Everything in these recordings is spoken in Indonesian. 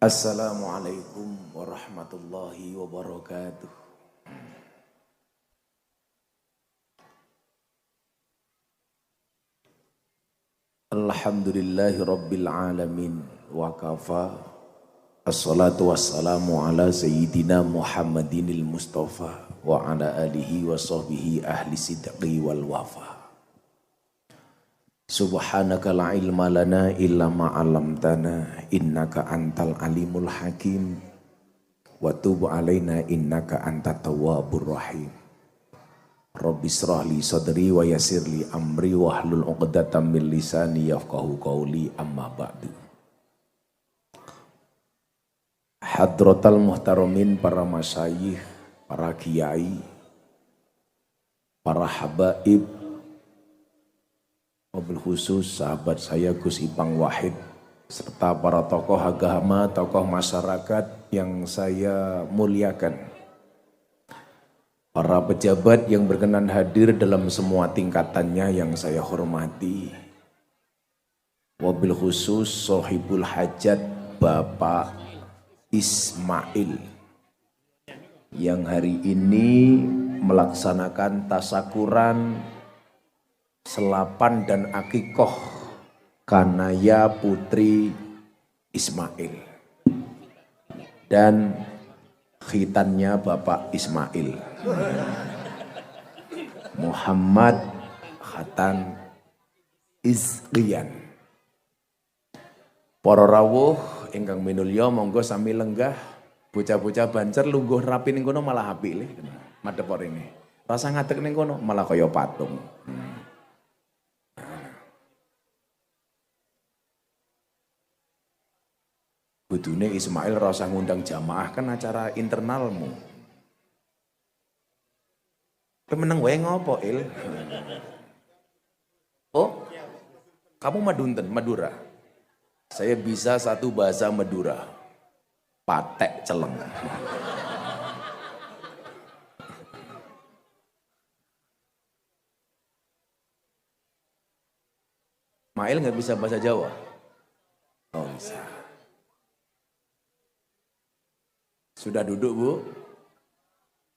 Assalamualaikum warahmatullahi wabarakatuh. Alhamdulillahi rabbil alamin wa kafa. Assalatu wassalamu ala sayyidina Muhammadinil Mustafa wa ala alihi wa sahbihi ahli sidqi wal wafa. Subhanaka la ilma lana illa ma 'allamtana innaka antal alimul hakim wa tub alaina innaka antat tawwabur rahim. Rabbi shrah li sadri wa yassir li amri wahlul 'uqdatam min lisani yafqahu qawli amma ba'du. Hadratal muhtaramin, para masyayikh, para kiai, para habaib, mobil khusus sahabat saya Gus Ipang Wahid, serta para tokoh agama, tokoh masyarakat yang saya muliakan, para pejabat yang berkenan hadir dalam semua tingkatannya yang saya hormati, mobil khusus sohibul hajat Bapak Ismail yang hari ini melaksanakan tasakuran selapan dan akikoh Kanaya Putri Ismail dan khitannya Bapak Ismail Muhammad Khatan Izqian. Para rawuh ingkang minulya monggo sami lenggah, bocah-bocah Banjar lungguh rapi ning kono malah apik le madhep rene. Rasa ngadeg ning kono malah kaya patung. Kudune Ismail rasa ngundang jamaah, kan acara internalmu. Pemenang wae ngopo, Il? Oh, kamu Madura. Saya bisa satu bahasa Madura. Patek celeng. Mail nggak bisa bahasa Jawa? Oh bisa. Sudah duduk Bu?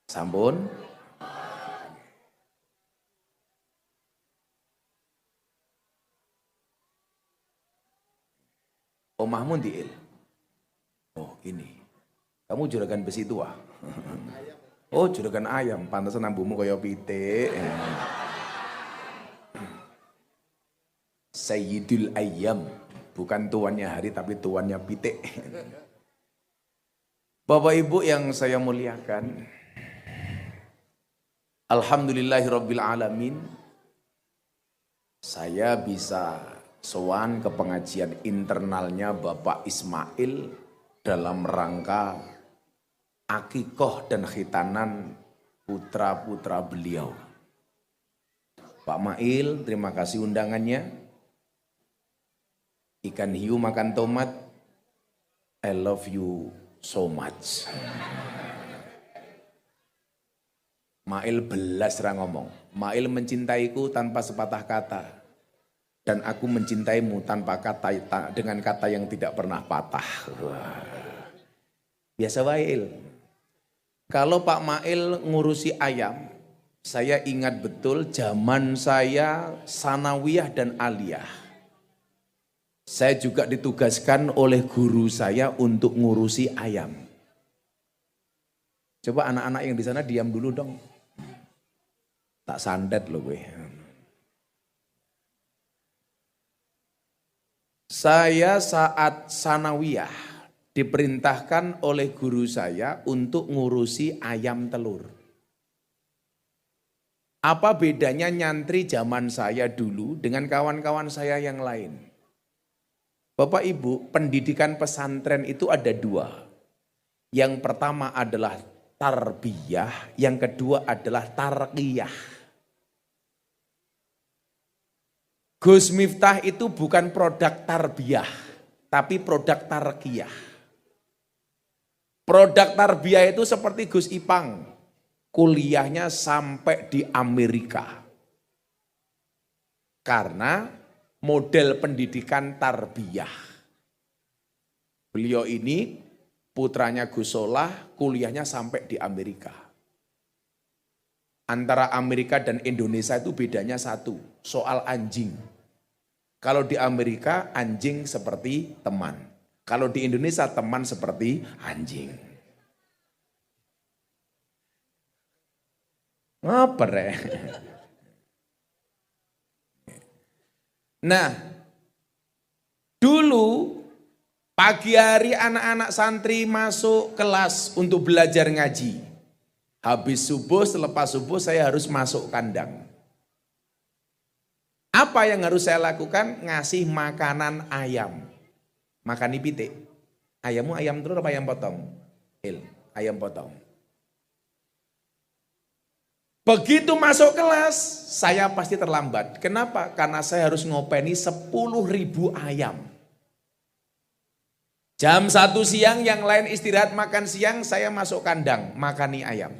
Sampun? Omahmu diil? Oh ini. Kamu juragan besi tua? Oh juragan ayam, pantesan ambumu kaya pitik. Sayyidul Ayyam, bukan tuannya hari tapi tuannya pitik. Bapak Ibu yang saya muliakan, alhamdulillahirabbil alamin, saya bisa sowan ke pengajian internalnya Bapak Ismail dalam rangka akikoh dan khitanan putra-putra beliau. Pak Mail, terima kasih undangannya. Ikan hiu makan tomat, I love you so much. Mail belas ra ngomong. Mail mencintaiku tanpa sepatah kata. Dan aku mencintaimu tanpa kata, dengan kata yang tidak pernah patah. Wah. Biasa Mail. Kalau Pak Mail ngurusi ayam, saya ingat betul zaman saya sanawiyah dan aliyah. Saya juga ditugaskan oleh guru saya untuk ngurusi ayam. Coba anak-anak yang di sana diam dulu dong. Tak sandet loh gue. Saya saat sanawiyah diperintahkan oleh guru saya untuk ngurusi ayam telur. Apa bedanya nyantri zaman saya dulu dengan kawan-kawan saya yang lain? Bapak Ibu, pendidikan pesantren itu ada dua. Yang pertama adalah tarbiyah, yang kedua adalah tarqiyah. Gus Miftah itu bukan produk tarbiyah, tapi produk tarqiyah. Produk tarbiyah itu seperti Gus Ipang, kuliahnya sampai di Amerika. Karena model pendidikan tarbiyah. Beliau ini putranya Gus Solah, kuliahnya sampai di Amerika. Antara Amerika dan Indonesia itu bedanya satu, soal anjing. Kalau di Amerika anjing seperti teman. Kalau di Indonesia teman seperti anjing. Apa ya? Nah, dulu pagi hari anak-anak santri masuk kelas untuk belajar ngaji. Habis subuh, selepas subuh saya harus masuk kandang. Apa yang harus saya lakukan? Ngasih makanan ayam. Makani pitik. Ayammu ayam telur apa ayam potong? Ayam potong. Begitu masuk kelas, saya pasti terlambat. Kenapa? Karena saya harus ngopeni 10.000 ayam. Jam 1 siang yang lain istirahat makan siang, saya masuk kandang, makani ayam.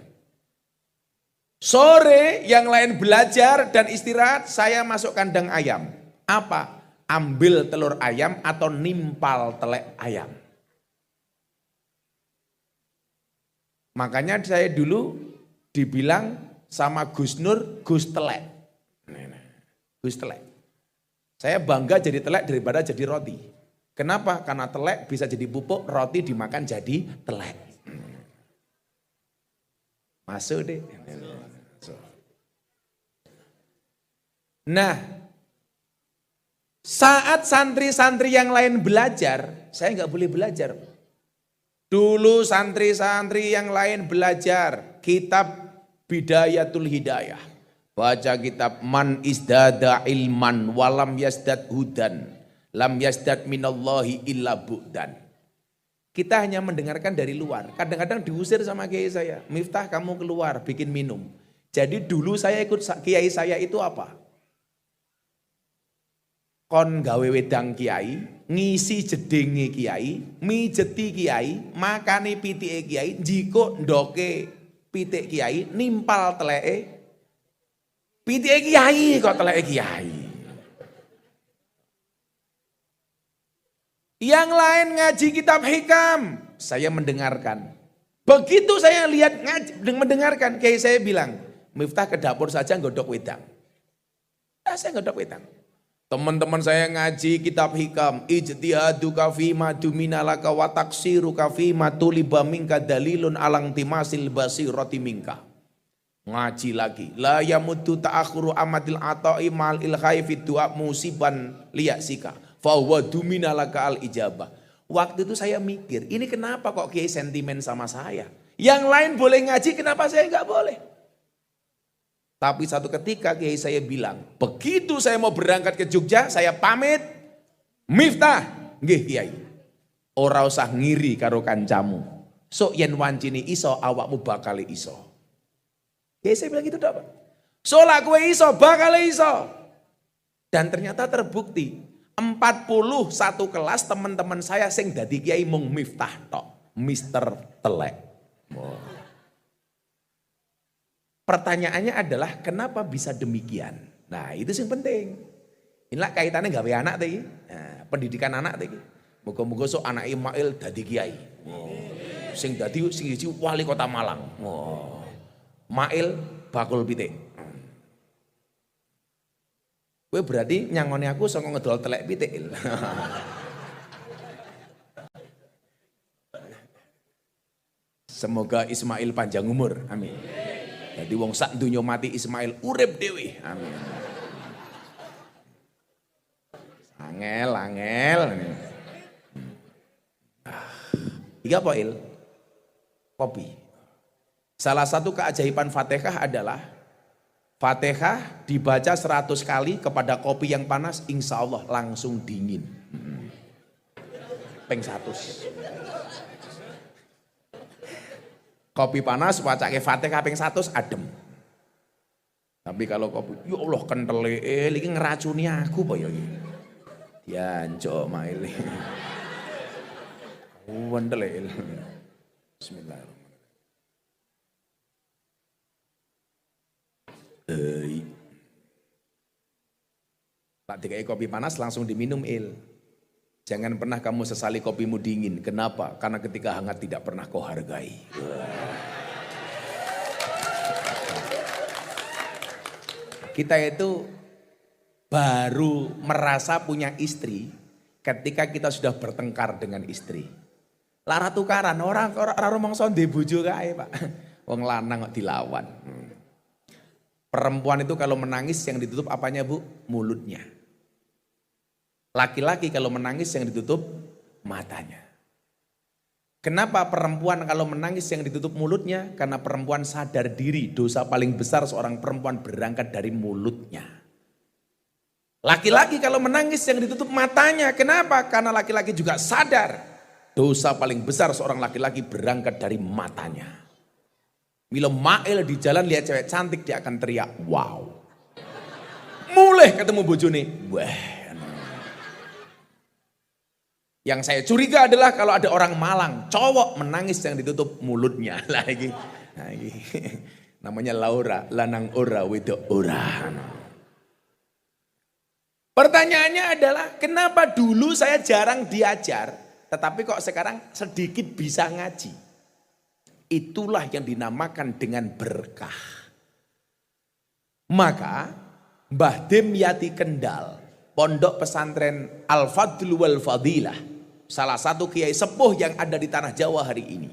Sore yang lain belajar dan istirahat, saya masuk kandang ayam. Apa? Ambil telur ayam atau nimpal telek ayam. Makanya saya dulu dibilang sama Gus Nur, Gus Telek. Gus Telek. Saya bangga jadi telek daripada jadi roti. Kenapa? Karena telek bisa jadi pupuk, roti dimakan jadi telek. Masuk deh. Nah, saat santri-santri yang lain belajar, saya nggak boleh belajar. Dulu santri-santri yang lain belajar kitab Bidayatul Hidayah. Baca kitab Man isdada ilman walam yasdad hudan. Lam yasdad minallahi illa bu'dan. Kita hanya mendengarkan dari luar. Kadang-kadang diusir sama kiai saya. Miftah kamu keluar bikin minum. Jadi dulu saya ikut kiai saya itu apa? Kon gawe wedang kiai, ngisi jedenge kiai, mijeti kiai, makani pitike kiai, jiko ndoke pitik kiai, nimpal teleke pitik kiai kok teleke kiai. Yang lain ngaji kitab hikam, saya mendengarkan. Begitu saya lihat ngaji, mendengarkan, kiai saya bilang, Miftah ke dapur saja nggodok wedang. Nah, saya nggodok wedang. Teman-teman saya ngaji kitab hikam, ijtihadu kafima duminalaka wa taksiru kafima tuliba minka dalilun alang timasil basirati minka. Ngaji lagi, la yamuddu ta'akhuru amadil ata'i mal ilkhai fid du'a musiban liyasika fa huwa duminalaka al ijabah. Waktu itu saya mikir, ini kenapa kok kiai sentimen sama saya? Yang lain boleh ngaji, kenapa saya enggak boleh? Tapi satu ketika kiai saya bilang, begitu saya mau berangkat ke Jogja, saya pamit, Miftah, nggih kiai. Ora usah ngiri karo kancamu. Sok yen wancine iso, awakmu bakal iso. Kiai saya bilang gitu tok, Pak. Solak kowe iso, bakal iso. Dan ternyata terbukti, 41 kelas teman-teman saya sing dadi kiai mung Miftah tok, Mister Telek. Wow. Pertanyaannya adalah kenapa bisa demikian? Nah itu yang penting. Inilah kaitannya gawe anak tadi. Nah, pendidikan anak tadi. Moga-moga so anak Imail dadi kiai. Wow. Sing dadi sing wali kota Malang. Wow. Mail bakul pitik. Kowe berarti nyangone aku saka ngedol telek pitik. Semoga Ismail panjang umur. Amin. Jadi wong sak dunya mati Ismail urip dhewe. Amin. Angel. Iki apa il? Kopi. Salah satu keajaiban Fatihah adalah Fatihah dibaca 100 kali kepada kopi yang panas, insya Allah langsung dingin. Peng 100. Kopi panas, wacake Fatihah ping 100 adem. Tapi kalau kopi, ya Allah kentele, iki ngeracuni aku apa ya iki? Diancuk maile. Wendel. Bismillahirrahmanirrahim. Tak dikai kopi panas langsung diminum il. Jangan pernah kamu sesali kopimu dingin. Kenapa? Karena ketika hangat tidak pernah kau hargai. Kita itu baru merasa punya istri ketika kita sudah bertengkar dengan istri. Lara tukaran, orang rumangsa ndek bojo kae, Pak. Wong lanang kok dilawan. Perempuan itu kalau menangis yang ditutup apanya, Bu? Mulutnya. Laki-laki kalau menangis yang ditutup matanya. Kenapa perempuan kalau menangis yang ditutup mulutnya? Karena perempuan sadar diri, dosa paling besar seorang perempuan berangkat dari mulutnya. Laki-laki kalau menangis yang ditutup matanya. Kenapa? Karena laki-laki juga sadar, dosa paling besar seorang laki-laki berangkat dari matanya. Milo Mail di jalan lihat cewek cantik, dia akan teriak, wow. Mulai ketemu bojone, wah. Yang saya curiga adalah kalau ada orang Malang, cowok menangis yang ditutup mulutnya. Lagi. Namanya Laura, lanang ora, wedok ora. Pertanyaannya adalah, kenapa dulu saya jarang diajar, tetapi kok sekarang sedikit bisa ngaji? Itulah yang dinamakan dengan berkah. Maka Mbah Demyati Kendal, Pondok Pesantren Al-Fadlu wal Fadilah, salah satu kiai sepuh yang ada di tanah Jawa hari ini.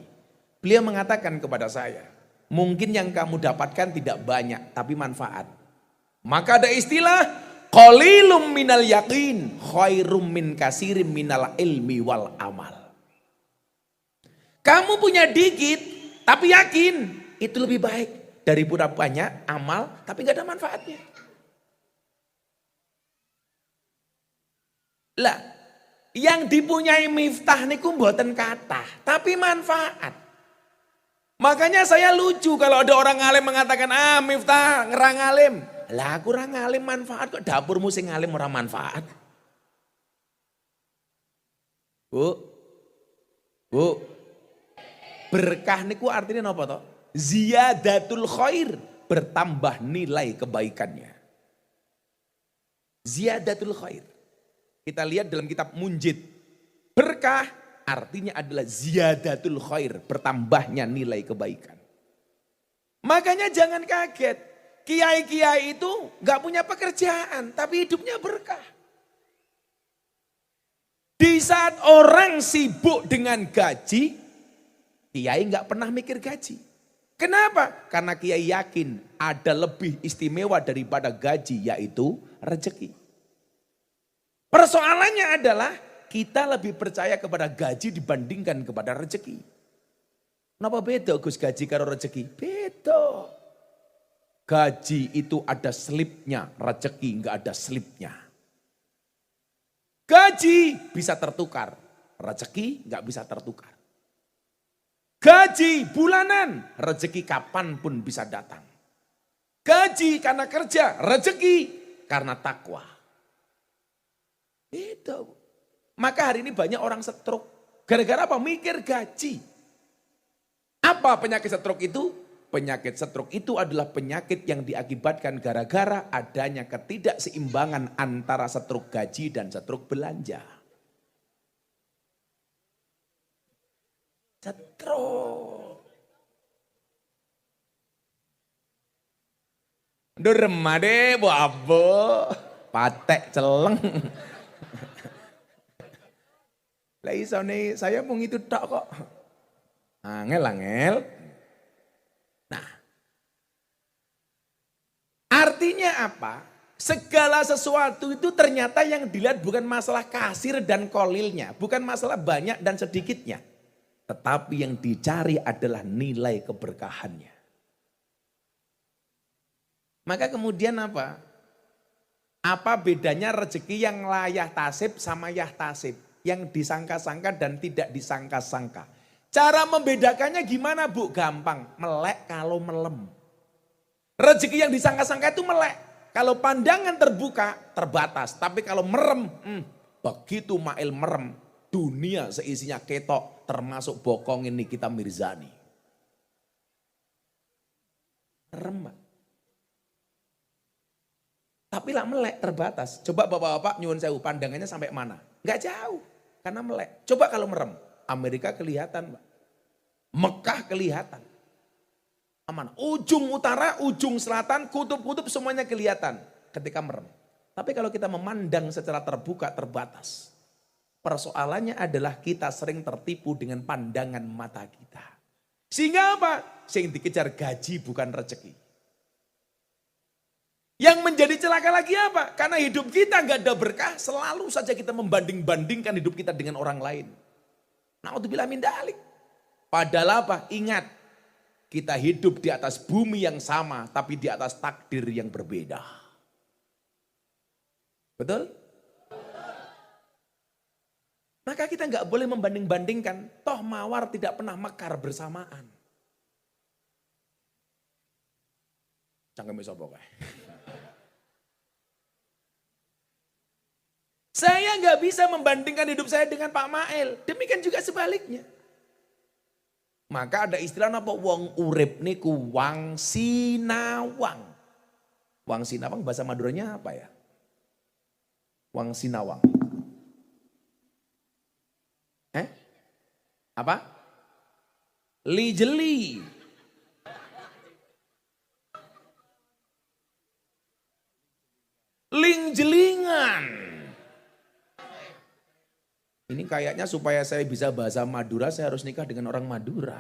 Beliau mengatakan kepada saya, mungkin yang kamu dapatkan tidak banyak tapi manfaat. Maka ada istilah qalilum minal yaqin khairum min kasirim minal ilmi wal amal. Kamu punya dikit tapi yakin itu lebih baik daripada banyak amal tapi gak ada manfaatnya. Lah, yang dipunyai Miftah niku mboten kathah, tapi manfaat. Makanya saya lucu kalau ada orang alim mengatakan, Miftah ngerang alim. Lah aku ora ngalim manfaat kok, dapurmu sing ngalim ora manfaat. Bu, berkah niku artinya apa toh? Ziyadatul khair, bertambah nilai kebaikannya. Ziyadatul khair. Kita lihat dalam kitab Munjid. Berkah artinya adalah ziyadatul khair, bertambahnya nilai kebaikan. Makanya jangan kaget. Kiai-kiai itu gak punya pekerjaan, tapi hidupnya berkah. Di saat orang sibuk dengan gaji, kiai gak pernah mikir gaji. Kenapa? Karena kiai yakin ada lebih istimewa daripada gaji, yaitu rezeki. Persoalannya adalah kita lebih percaya kepada gaji dibandingkan kepada rezeki. Kenapa beda Gus gaji karo rezeki? Beda. Gaji itu ada slipnya, rezeki enggak ada slipnya. Gaji bisa tertukar, rezeki enggak bisa tertukar. Gaji bulanan, rezeki kapanpun bisa datang. Gaji karena kerja, rezeki karena takwa. Itu. Maka hari ini banyak orang stroke. Gara-gara apa? Mikir gaji. Apa penyakit stroke itu? Penyakit stroke itu adalah penyakit yang diakibatkan gara-gara adanya ketidakseimbangan antara stroke gaji dan stroke belanja. Stroke. Duh remah deh, bu abo. Patek celeng. Lah iso nih, saya mau itu tok kok. Angel. Nah, artinya apa? Segala sesuatu itu ternyata yang dilihat bukan masalah kasir dan kolilnya, bukan masalah banyak dan sedikitnya. Tetapi yang dicari adalah nilai keberkahannya. Maka kemudian apa? Apa bedanya rezeki yang layah tasib sama yah tasib? Yang disangka-sangka dan tidak disangka-sangka. Cara membedakannya gimana Bu? Gampang, melek kalau melem. Rezeki yang disangka-sangka itu melek. Kalau pandangan terbuka, terbatas. Tapi kalau merem, begitu Mail merem, dunia seisinya ketok, termasuk bokongin Nikita Mirzani. Merem. Tapi lah melek terbatas. Coba bapak-bapak nyuwun sewu pandangannya sampai mana? Enggak jauh. Karena melek. Coba kalau merem, Amerika kelihatan, Pak. Mekah kelihatan. Aman. Ujung utara, ujung selatan, kutub-kutub semuanya kelihatan ketika merem. Tapi kalau kita memandang secara terbuka, terbatas. Persoalannya adalah kita sering tertipu dengan pandangan mata kita. Sehingga apa? Sehingga dikejar gaji bukan rezeki. Yang menjadi celaka lagi apa? Karena hidup kita gak ada berkah, selalu saja kita membanding-bandingkan hidup kita dengan orang lain. Na'udzubillah min dzalik. Padahal apa? Ingat, kita hidup di atas bumi yang sama, tapi di atas takdir yang berbeda. Betul? Maka kita nggak boleh membanding-bandingkan. Toh mawar tidak pernah mekar bersamaan. Cangkeme sapa kae? Saya nggak bisa membandingkan hidup saya dengan Pak Mail. Demikian juga sebaliknya. Maka ada istilah apa? Wong urip niku wang sinawang. Wang sinawang bahasa Maduranya apa ya? Wang sinawang. Apa? Li jeli. Ling jelingan. Ini kayaknya supaya saya bisa bahasa Madura, saya harus nikah dengan orang Madura.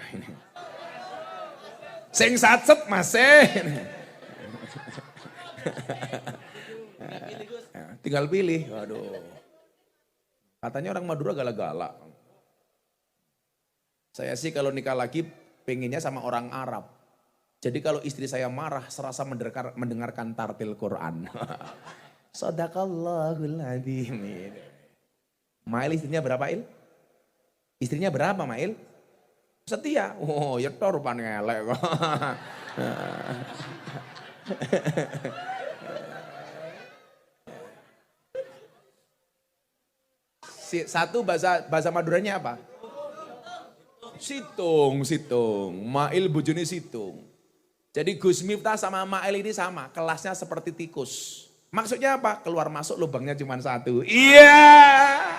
Sing sacet mas tinggal pilih. Waduh. Katanya orang Madura galak-galak. Saya sih kalau nikah lagi pengennya sama orang Arab. Jadi kalau istri saya marah serasa mendengarkan tartil Quran. Sadaqallahul adzim. Mail istrinya berapa Il? Istrinya berapa Mail? Setia. Oh ya tor rupanya ngelek kok. Satu bahasa Maduranya apa? Situng. Mail bojone situng. Jadi Gus Miftah sama Mail ini sama, kelasnya seperti tikus. Maksudnya apa? Keluar masuk lubangnya cuma satu. Iya.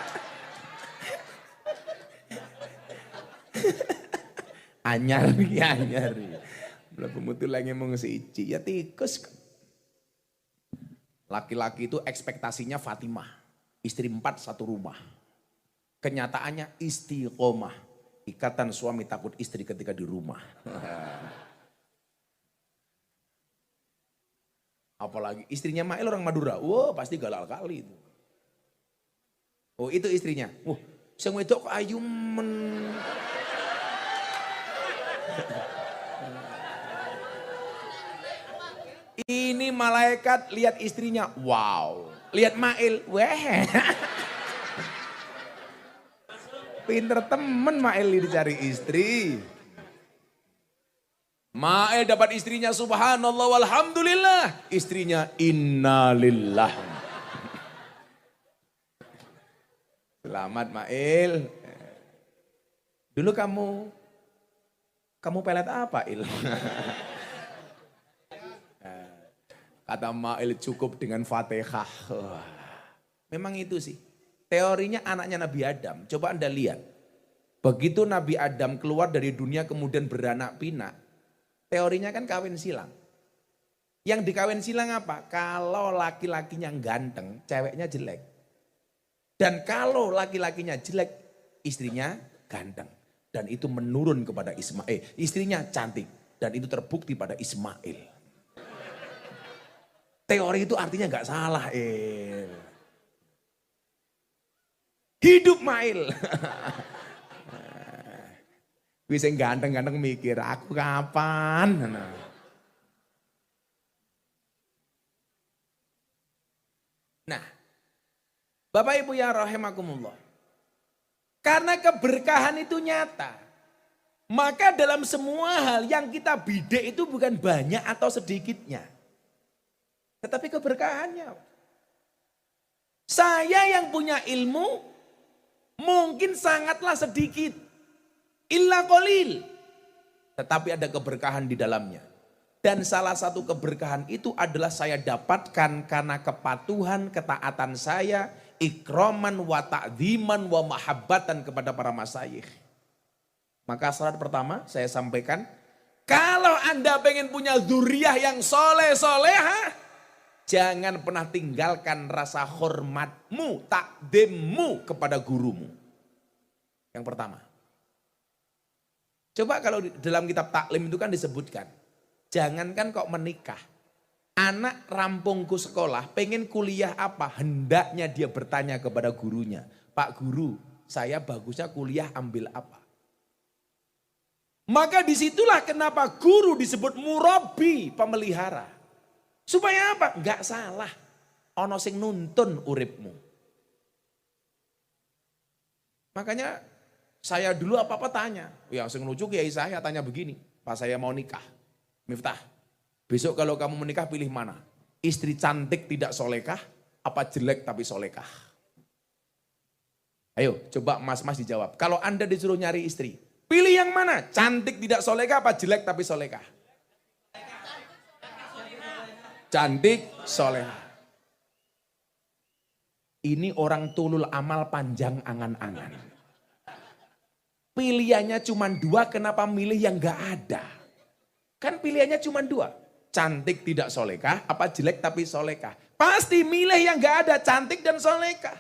Anyar. Mlebu metu lagi mung siji, ya tikus. Laki-laki itu ekspektasinya Fatimah, istri 4 satu rumah. Kenyataannya istiqomah, ikatan suami takut istri ketika di rumah. Apalagi istrinya Mail orang Madura, wah pasti galak kali itu. Oh itu istrinya, wah sing wedok ayu men. Ini malaikat lihat istrinya, wow. Lihat Mail, weh. Pinter temen Mail dicari istri. Mail dapat istrinya subhanallah walhamdulillah. Istrinya innalillah. Selamat Mail. Dulu kamu pelet apa Il? Kata Mail cukup dengan Fatihah. Memang itu sih. Teorinya anaknya Nabi Adam. Coba Anda lihat. Begitu Nabi Adam keluar dari dunia kemudian beranak pinak. Teorinya kan kawin silang. Yang dikawin silang apa? Kalau laki-lakinya ganteng, ceweknya jelek. Dan kalau laki-lakinya jelek, istrinya ganteng. Dan itu menurun kepada Ismail. Istrinya cantik. Dan itu terbukti pada Ismail. Teori itu artinya gak salah. Hidup Mail. Wis sing ganteng-ganteng mikir, aku kapan? Nah, Bapak Ibu ya rahimakumullah. Karena keberkahan itu nyata. Maka dalam semua hal yang kita bidik itu bukan banyak atau sedikitnya. Tetapi keberkahannya. Saya yang punya ilmu mungkin sangatlah sedikit. Illa qalil. Tetapi ada keberkahan di dalamnya. Dan salah satu keberkahan itu adalah saya dapatkan karena kepatuhan, ketaatan saya, ikraman wa ta'dziman wa mahabbatan kepada para masyayikh. Maka syarat pertama saya sampaikan, kalau Anda pengen punya zuriyah yang soleh-soleha, jangan pernah tinggalkan rasa hormatmu, takdimmu kepada gurumu. Yang pertama. Coba kalau dalam kitab taklim itu kan disebutkan, jangankan kok menikah. Anak rampungku sekolah, pengen kuliah apa? Hendaknya dia bertanya kepada gurunya. Pak guru, saya bagusnya kuliah ambil apa? Maka disitulah kenapa guru disebut murabi, pemelihara. Supaya apa? Enggak salah. Ono sing nuntun uripmu. Makanya saya dulu apa-apa tanya. Ya sing lucu kiai saya tanya begini. Pas saya mau nikah. Miftah, besok kalau kamu menikah pilih mana? Istri cantik tidak solekah? Apa jelek tapi solekah? Ayo coba mas-mas dijawab. Kalau Anda disuruh nyari istri, pilih yang mana? Cantik tidak solekah apa jelek tapi solekah? Cantik solekah. Ini orang tulul amal panjang angan-angan. Pilihannya cuma dua, kenapa milih yang gak ada? Kan pilihannya cuma dua. Cantik tidak solekah, apa jelek tapi solekah? Pasti milih yang gak ada, cantik dan solekah.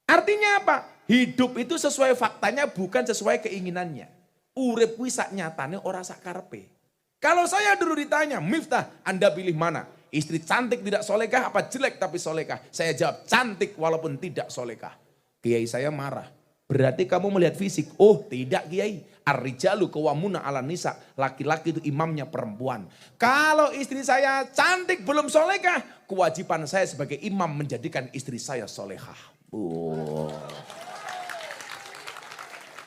Artinya apa? Hidup itu sesuai faktanya, bukan sesuai keinginannya. Urip kuwi sak nyatane ora sak karepe. Kalau saya dulu ditanya, Miftah, Anda pilih mana? Istri cantik tidak solekah, apa jelek tapi solekah? Saya jawab cantik walaupun tidak solekah. Kiai saya marah. Berarti kamu melihat fisik? Oh tidak Kiai. Ar-rijalu qawwamuna 'alan nisa. Laki-laki itu imamnya perempuan. Kalau istri saya cantik belum solekah, kewajiban saya sebagai imam menjadikan istri saya solehah. Oh.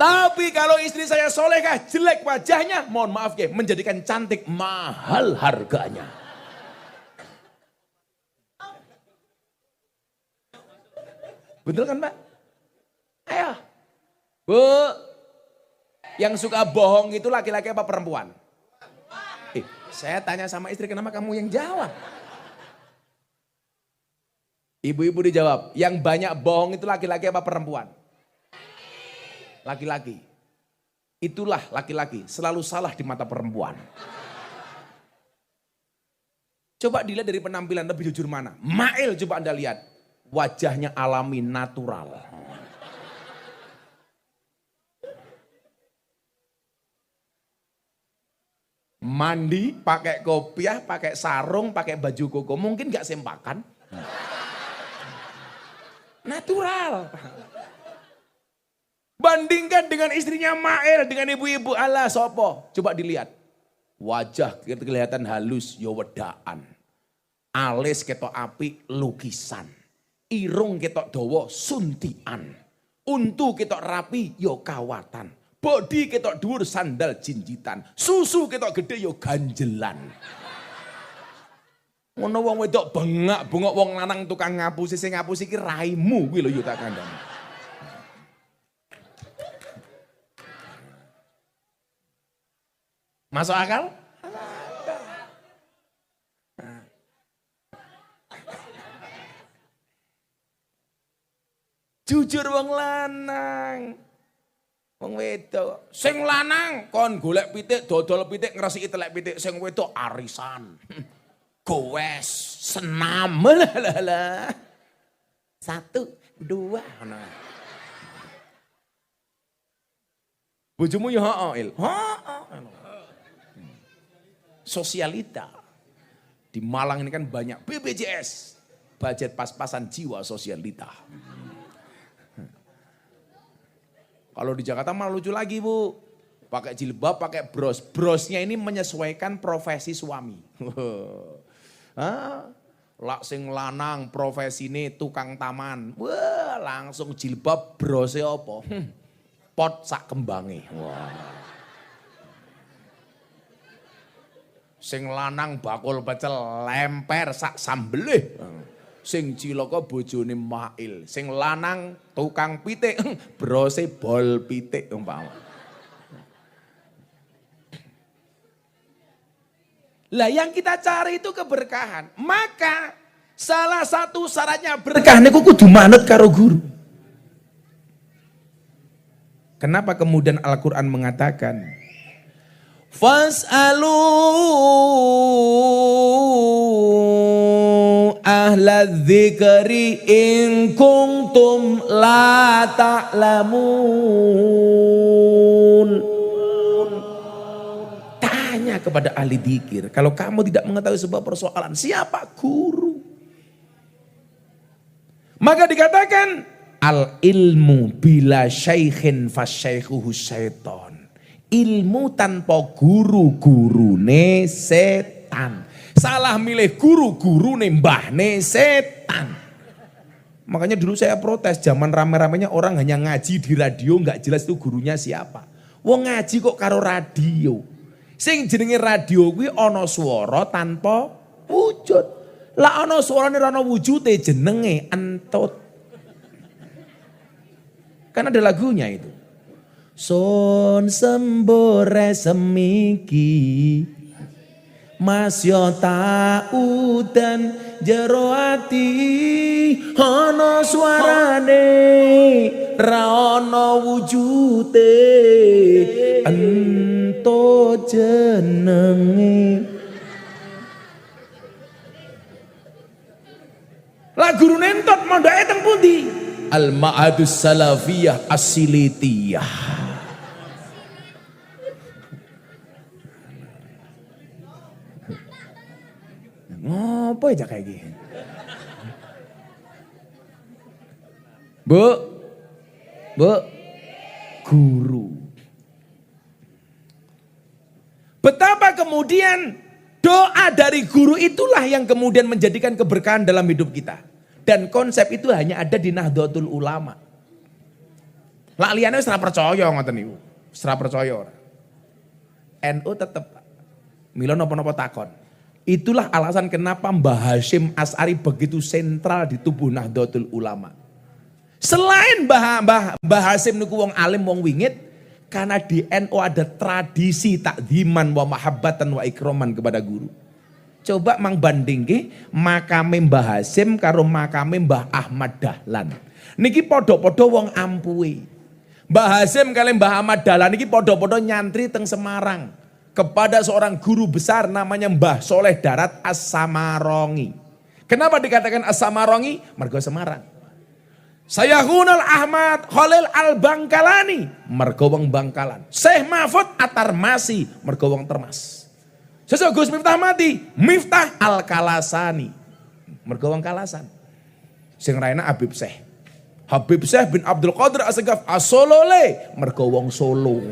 Tapi kalau istri saya solehah, jelek wajahnya, mohon maaf ya, menjadikan cantik mahal harganya. Betul kan Mbak? Ayo. Bu, yang suka bohong itu laki-laki apa perempuan? Saya tanya sama istri, kenapa kamu yang jawab? Ibu-ibu dijawab, yang banyak bohong itu laki-laki apa perempuan? Laki-laki. Itulah laki-laki selalu salah di mata perempuan. Coba dilihat dari penampilan lebih jujur mana. Mail coba Anda lihat. Wajahnya alami natural. Mandi pakai kopiah, pakai sarung, pakai baju koko. Mungkin gak sempakan. Natural. Bandingkan dengan istrinya Mail, dengan ibu-ibu Allah sopo. Coba dilihat. Wajah kelihatan halus, ya wedaan. Alis ketok api, lukisan. Irung ketok dawa, suntian. Untu ketok rapi, ya kawatan. Bodi ketok dhuwur, sandal jinjitan. Susu ketok gede, ya ganjelan. Ngono wong wedok bengak-bengok wong lanang tukang ngapusi, sing ngapusi iki raimu kuwi lho ya tak kandhani. Masuk akal? Jujur wong lanang. Wong wedok. Sing lanang kon golek pitik, dodol pitik, ngresiki telek pitik. Sing wedok arisan. Goes, senam. Lah. 1, 2. Bojomu ya heeh, Il. Heeh. Sosialita. Di Malang ini kan banyak BPJS. Budget pas-pasan jiwa sosialita. Kalau di Jakarta malah lucu lagi Bu. Pakai jilbab, pakai bros. Brosnya ini menyesuaikan profesi suami. Lak sing lanang profesi ini tukang taman. Wah langsung jilbab brosnya apa? Pot sak kembange. Wah. Sing lanang bakul pecel lemper sak sambelih. Sing cilaka bojone Mail. Sing lanang tukang pitik brose bol pitik umpama. Lah yang kita cari itu keberkahan. Maka Salah satu syaratnya berkah niku kudu manut karo guru. Kenapa kemudian Al-Qur'an mengatakan fas'alu ahla dzikri in kuntum la ta'lamun. Tanya kepada ahli dzikir. Kalau kamu tidak mengetahui sebuah persoalan, siapa guru? Maka dikatakan al ilmu bila syaikhin fasyaikhuhu syaiton. Ilmu tanpa guru, gurune setan. Salah milih guru, gurune mbahne setan. Makanya dulu saya protes, zaman rame-ramenya orang hanya ngaji di radio, nggak jelas itu gurunya siapa. Wong ngaji kok karo radio. Sing jenenge radio kuwi ana swara tanpa wujud. Lah ana suarane ora ana wujude jenenge entut. Kan ada lagunya itu. Son sembore semiki Mas yo tau dan jero ati ana suarane ra ana wujude entut jenenge. Lah guru nentot mondake teng pundi? Al-Ma'adus Salafiyah As-Silitiyah. Ngopo aja kayak gini? Bu, guru. Betapa kemudian doa dari guru itulah yang kemudian menjadikan keberkahan dalam hidup kita. Dan konsep itu hanya ada di Nahdlatul Ulama. Lak liyane wis ora percaya ngoten niku. Wis ora percaya ora. NU tetep mila napa-napa takon. Itulah alasan kenapa Mbah Hasyim Asy'ari begitu sentral di tubuh Nahdlatul Ulama. Selain Mbah Hasyim niku wong alim, wong wingit, karena di NU ada tradisi takziman wa mahabbatan wa ikroman kepada guru. Coba mang bandingke makame Mbah Hasyim karo makame Mbah Ahmad Dahlan. Niki podo-podo wong ampuhe. Mbah Hasyim kali Mbah Ahmad Dahlan niki podo-podo nyantri teng Semarang kepada seorang guru besar namanya Mbah Soleh Darat As-Samarongi. Kenapa dikatakan As-Samarongi? Mergo Semarang. Sayyahunal Ahmad Khalil Al-Bangkalani, mergo wong Bangkalan. Syekh Mahfud At-Tarmasi, mergo wong Termas. Sesuk Gus Miftah mati, Miftah Al-Kalasani, mergo wong Kalasan. Sing raina Habib Syekh bin Abdul Qadir As-Segaf As-Solole, mergo wong Solo.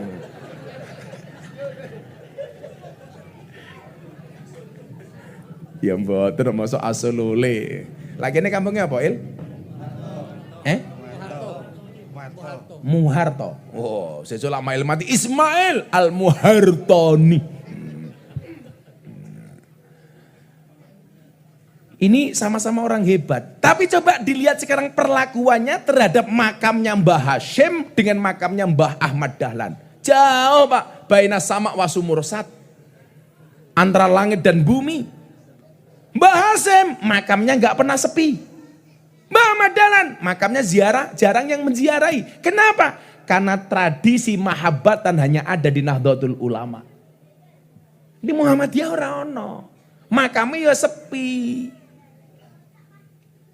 Ya mboten masuk As-Solole. Lagi ini kampungnya apa, Il? Muharto. Oh, sejak lama mati Ismail Al-Muhartoni. Ini sama-sama orang hebat. Tapi coba dilihat sekarang perlakuannya terhadap makamnya Mbah Hasyim dengan makamnya Mbah Ahmad Dahlan. Jauh Pak, baina sama wasumursat. Antara langit dan bumi. Mbah Hasyim makamnya nggak pernah sepi. Mbah Ahmad Dahlan makamnya jarang yang menziarahi. Kenapa? Karena tradisi mahabbatan hanya ada di Nahdlatul Ulama. Di Muhammadiyah ora ono. Makamnya ya sepi.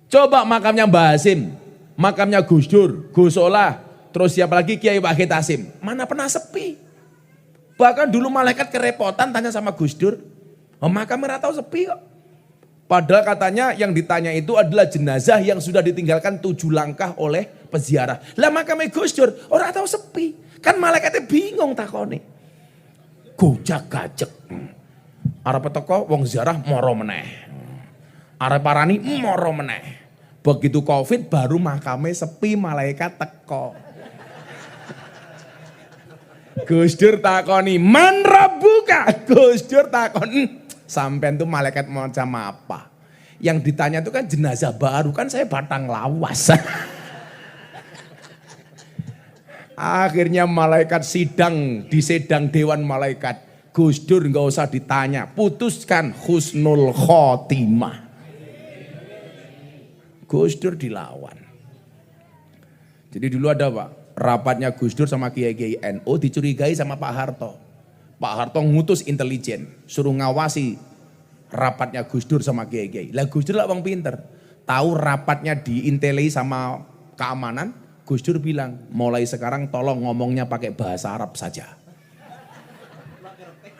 Coba makamnya Mbah Hasyim, makamnya Gus Dur, Gus Solah, terus siapa lagi Kiai Wahid Hasyim. Mana pernah sepi. Bahkan dulu malaikat kerepotan tanya sama Gus Dur, oh, makamnya ora tahu sepi kok. Padahal katanya yang ditanya itu adalah jenazah yang sudah ditinggalkan 7 langkah oleh peziarah. Lah makamnya Gus Dur, ora tahu sepi. Kan malaikatnya bingung takone. Gojak gajek. Arep teko wong ziarah moro meneh. Arep parani moro meneh. Begitu Covid baru makamnya sepi, malaikat teko. Gus Dur takoni, "Man rabbuka?" Gus Dur takon, "Sampean tuh malaikat macam apa?" Yang ditanya itu kan jenazah baru, kan saya batang lawas. Akhirnya malaikat di sedang dewan malaikat. Gus Dur nggak usah ditanya, putuskan husnul khotimah. Gus Dur dilawan. Jadi dulu ada Pak, rapatnya Gus Dur sama Kiai-Kiai NU dicurigai sama Pak Harto. Pak Harto ngutus intelijen, suruh ngawasi rapatnya Gus Dur sama Kiai-Kiai. Lah Gus Dur lah bang pinter, tahu rapatnya diintelai sama keamanan, Gus Dur bilang, mulai sekarang tolong ngomongnya pakai bahasa Arab saja.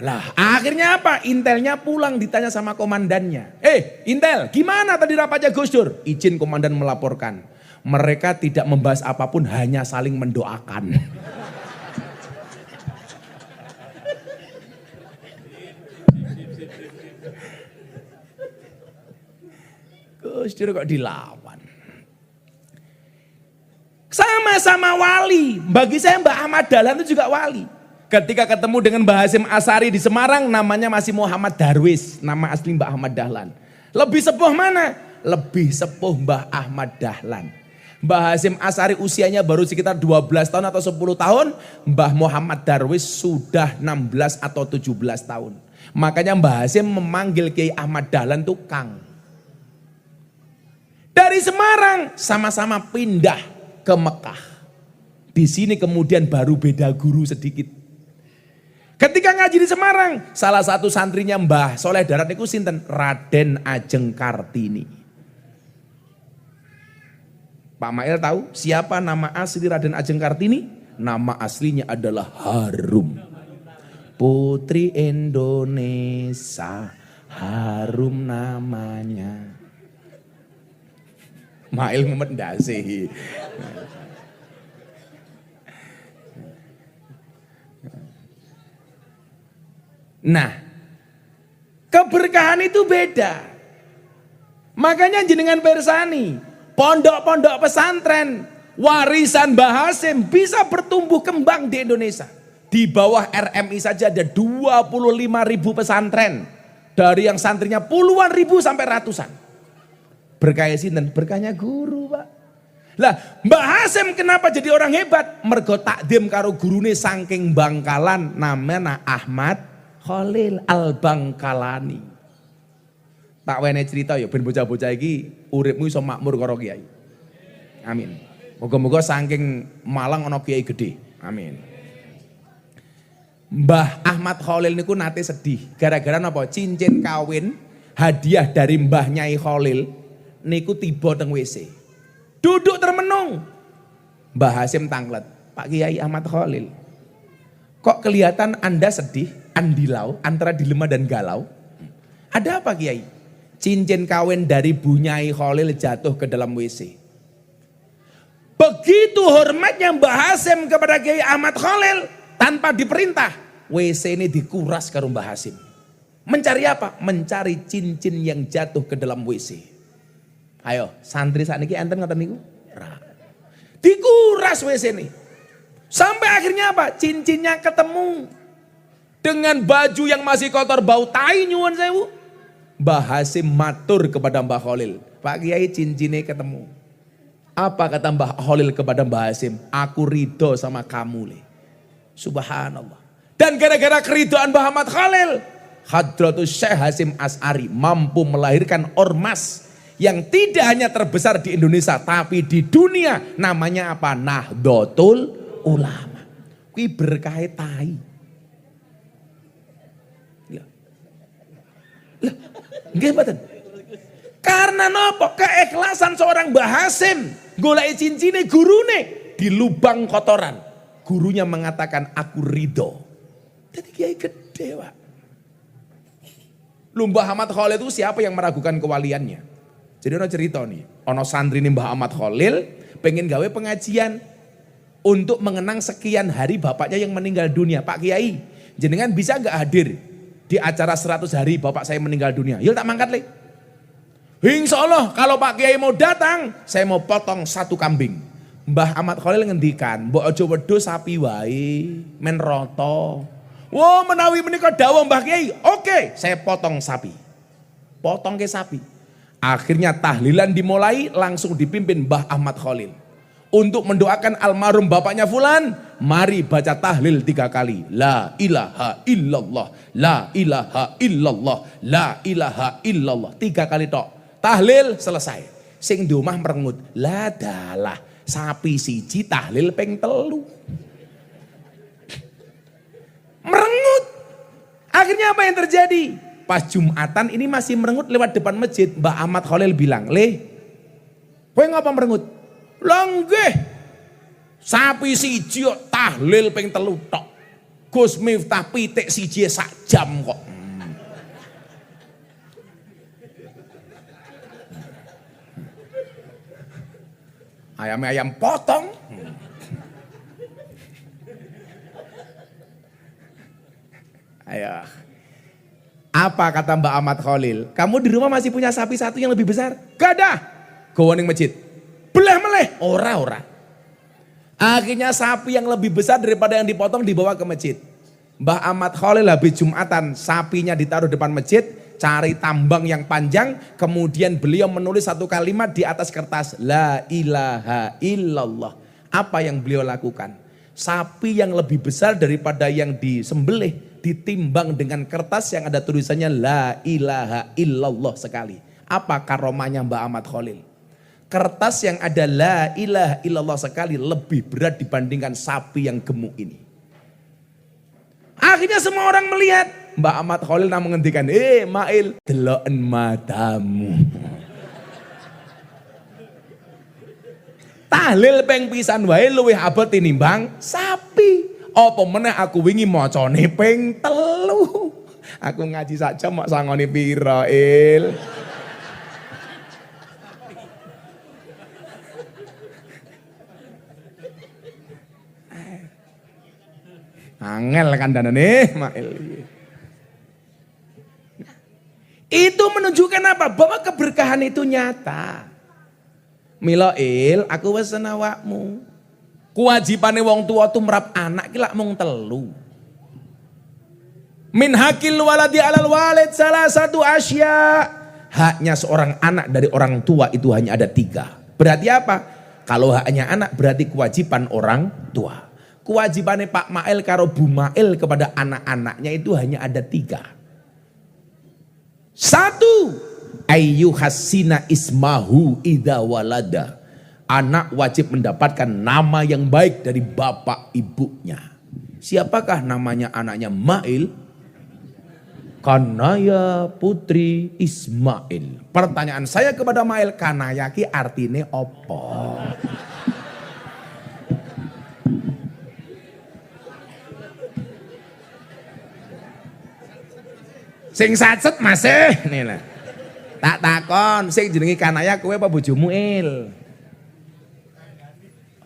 Lah akhirnya apa? Intelnya pulang ditanya sama komandannya. Intel gimana tadi rapatnya Gus Dur? Izin komandan melaporkan. Mereka tidak membahas apapun, hanya saling mendoakan. Gus Dur kok dilawan. Sama-sama wali. Bagi saya Mbah Ahmad Dahlan itu juga wali. Ketika ketemu dengan Mbah Hasyim Asy'ari di Semarang, namanya masih Muhammad Darwis, nama asli Mbah Ahmad Dahlan. Lebih sepuh mana? Lebih sepuh Mbah Ahmad Dahlan. Mbah Hasyim Asy'ari usianya baru sekitar 12 tahun atau 10 tahun, Mbah Muhammad Darwis sudah 16 atau 17 tahun. Makanya Mbah Hasyim memanggil Kiai Ahmad Dahlan itu Kang. Dari Semarang sama-sama pindah ke Mekah. Di sini kemudian baru beda guru sedikit. Ketika ngaji di Semarang, salah satu santrinya Mbah Soleh Darat niku sinten? Raden Ajeng Kartini. Pak Mail tahu siapa nama asli Raden Ajeng Kartini? Nama aslinya adalah Harum. Putri Indonesia, harum namanya. Mail memendasi. Nah, keberkahan itu beda. Makanya jenengan persani, pondok-pondok pesantren, warisan Mbah Hasyim bisa bertumbuh kembang di Indonesia. Di bawah RMI saja ada 25.000 pesantren. Dari yang santrinya puluhan ribu sampai ratusan. Berkahnya sinten? Berkahnya guru, Pak. Lah, Mbah Hasyim kenapa jadi orang hebat? Mergo takdim karo gurune saking Bangkalan, namanya Ahmad Khalil Al-Bangkalani. Tak wene cerita ya ben bocah-bocah iki uripmu iso makmur karo kiai. Amin. Moga-moga saking Malang ana kiai gede. Amin. Mbah Ahmad Khalil niku nate sedih gara-gara napa? Cincin kawin hadiah dari Mbah Nyai Khalil niku tiba teng WC. Duduk termenung. Mbah Hasyim tanglet, "Pak Kiai Ahmad Khalil, kok kelihatan Anda sedih, andilau, antara dilema dan galau? Ada apa Kiai?" Cincin kawin dari Bu Nyai Khalil jatuh ke dalam WC. Begitu hormatnya Mbah Hasyim kepada Kiai Ahmad Khalil, tanpa diperintah, WC ini dikuras karo Mbah Hasyim. Mencari apa? Mencari cincin yang jatuh ke dalam WC. Ayo, santri sakniki enten ngoten niku? Dikuras WC ini. Sampai akhirnya apa? Cincinnya ketemu. Dengan baju yang masih kotor bau tai nyuwun sewu. Mbah Hasyim matur kepada Mbah Khalil, "Pak Kiai, cincinnya ketemu." Apa kata Mbah Khalil kepada Mbah Hasyim? "Aku ridho sama kamu, Le." Subhanallah. Dan gara-gara keridhaan Mbah Ahmad Khalil, Hadratus Syekh Hasyim Asy'ari mampu melahirkan ormas yang tidak hanya terbesar di Indonesia tapi di dunia. Namanya apa? Nahdlatul Ulama. Kuwi berkah tai. Nggih mboten. Karena napa? Keikhlasan seorang Mbah Hasyim golek cincine gurune di lubang kotoran. Gurunya mengatakan, "Aku ridho." Jadi kiai gede, Pak. Mbah Ahmad Khalil itu siapa yang meragukan kewaliannya? Jadi ono cerita nih, ono santri nih Mbah Ahmad Khalil pengen gawe pengajian untuk mengenang sekian hari bapaknya yang meninggal dunia. "Pak Kiai, jenengan bisa nggak hadir di acara 100 hari bapak saya meninggal dunia?" "Yuk tak mangkat, Le." "Insya Allah kalau Pak Kiai mau datang, saya mau potong 1 kambing." Mbah Ahmad Khalil ngendikan, "Mbok aja wedhus sapi wae, men roto." "Wah, menawi menika dawuh Mbah Kiai, oke, saya potong sapi." Potong ke sapi. Akhirnya tahlilan dimulai, langsung dipimpin Mbah Ahmad Khalil. Untuk mendoakan almarhum bapaknya fulan, mari baca tahlil 3 kali. La ilaha illallah, la ilaha illallah, la ilaha illallah. 3 kali tok. Tahlil selesai. Sing di omah merengut. Lah dalah sapi siji tahlil ping 3. Merengut. Akhirnya apa yang terjadi? Pas Jumatan ini masih merengut lewat depan masjid. Mbak Ahmad Khalil bilang, "Le, kowe ngapa merengut?" "Lah nggih. Sapi siji kok tahlil ping 3 tok. Gus Miftah pitik siji sak jam kok." Ayam potong. Ayo. Apa kata Mbak Ahmad Khalil? "Kamu di rumah masih punya sapi satu yang lebih besar?" "Gak ada." "Gawa ning masjid." "Belah meleh." Ora. Akhirnya sapi yang lebih besar daripada yang dipotong dibawa ke masjid. Mbah Ahmad Khalil habis Jumatan, sapinya ditaruh depan masjid, cari tambang yang panjang, kemudian beliau menulis satu kalimat di atas kertas, "La ilaha illallah." Apa yang beliau lakukan? Sapi yang lebih besar daripada yang disembelih ditimbang dengan kertas yang ada tulisannya La ilaha illallah sekali. Apa karomahnya Mbah Ahmad Khalil? Kertas yang ada La ilaha illallah sekali lebih berat dibandingkan sapi yang gemuk ini. Akhirnya semua orang melihat. Mbak Ahmad Khalil menghentikan, Mail, deloken matamu. Tahlil ping pisan wae luwih abot tinimbang sapi. Apa meneh aku wingi macane ping 3. Aku ngaji sak jam mok sangone pira, Il? Angel kandhanane, Mail. Itu menunjukkan apa? Bahwa keberkahan itu nyata. Mila Il, aku wesen awakmu. Kewajibane wong tua tumrap anak ki lak mung 3. Min hakil waladi alal walid salah satu asya. Haknya seorang anak dari orang tua itu hanya ada 3. Berarti apa? Kalau haknya anak berarti kewajiban orang tua. Kewajibannya Pak Mail karo Bu Mail kepada anak-anaknya itu hanya ada 3. 1, ayyuhassina ismahu idza walada. Anak wajib mendapatkan nama yang baik dari bapak ibunya. Siapakah namanya anaknya Mail? Kanaya putri Ismail. Pertanyaan saya kepada Mail, Kanaya ki artine opo? Sing sacet masih nih lah. Tak takon, sing jenenge Kanaya kowe apa bojomu Il?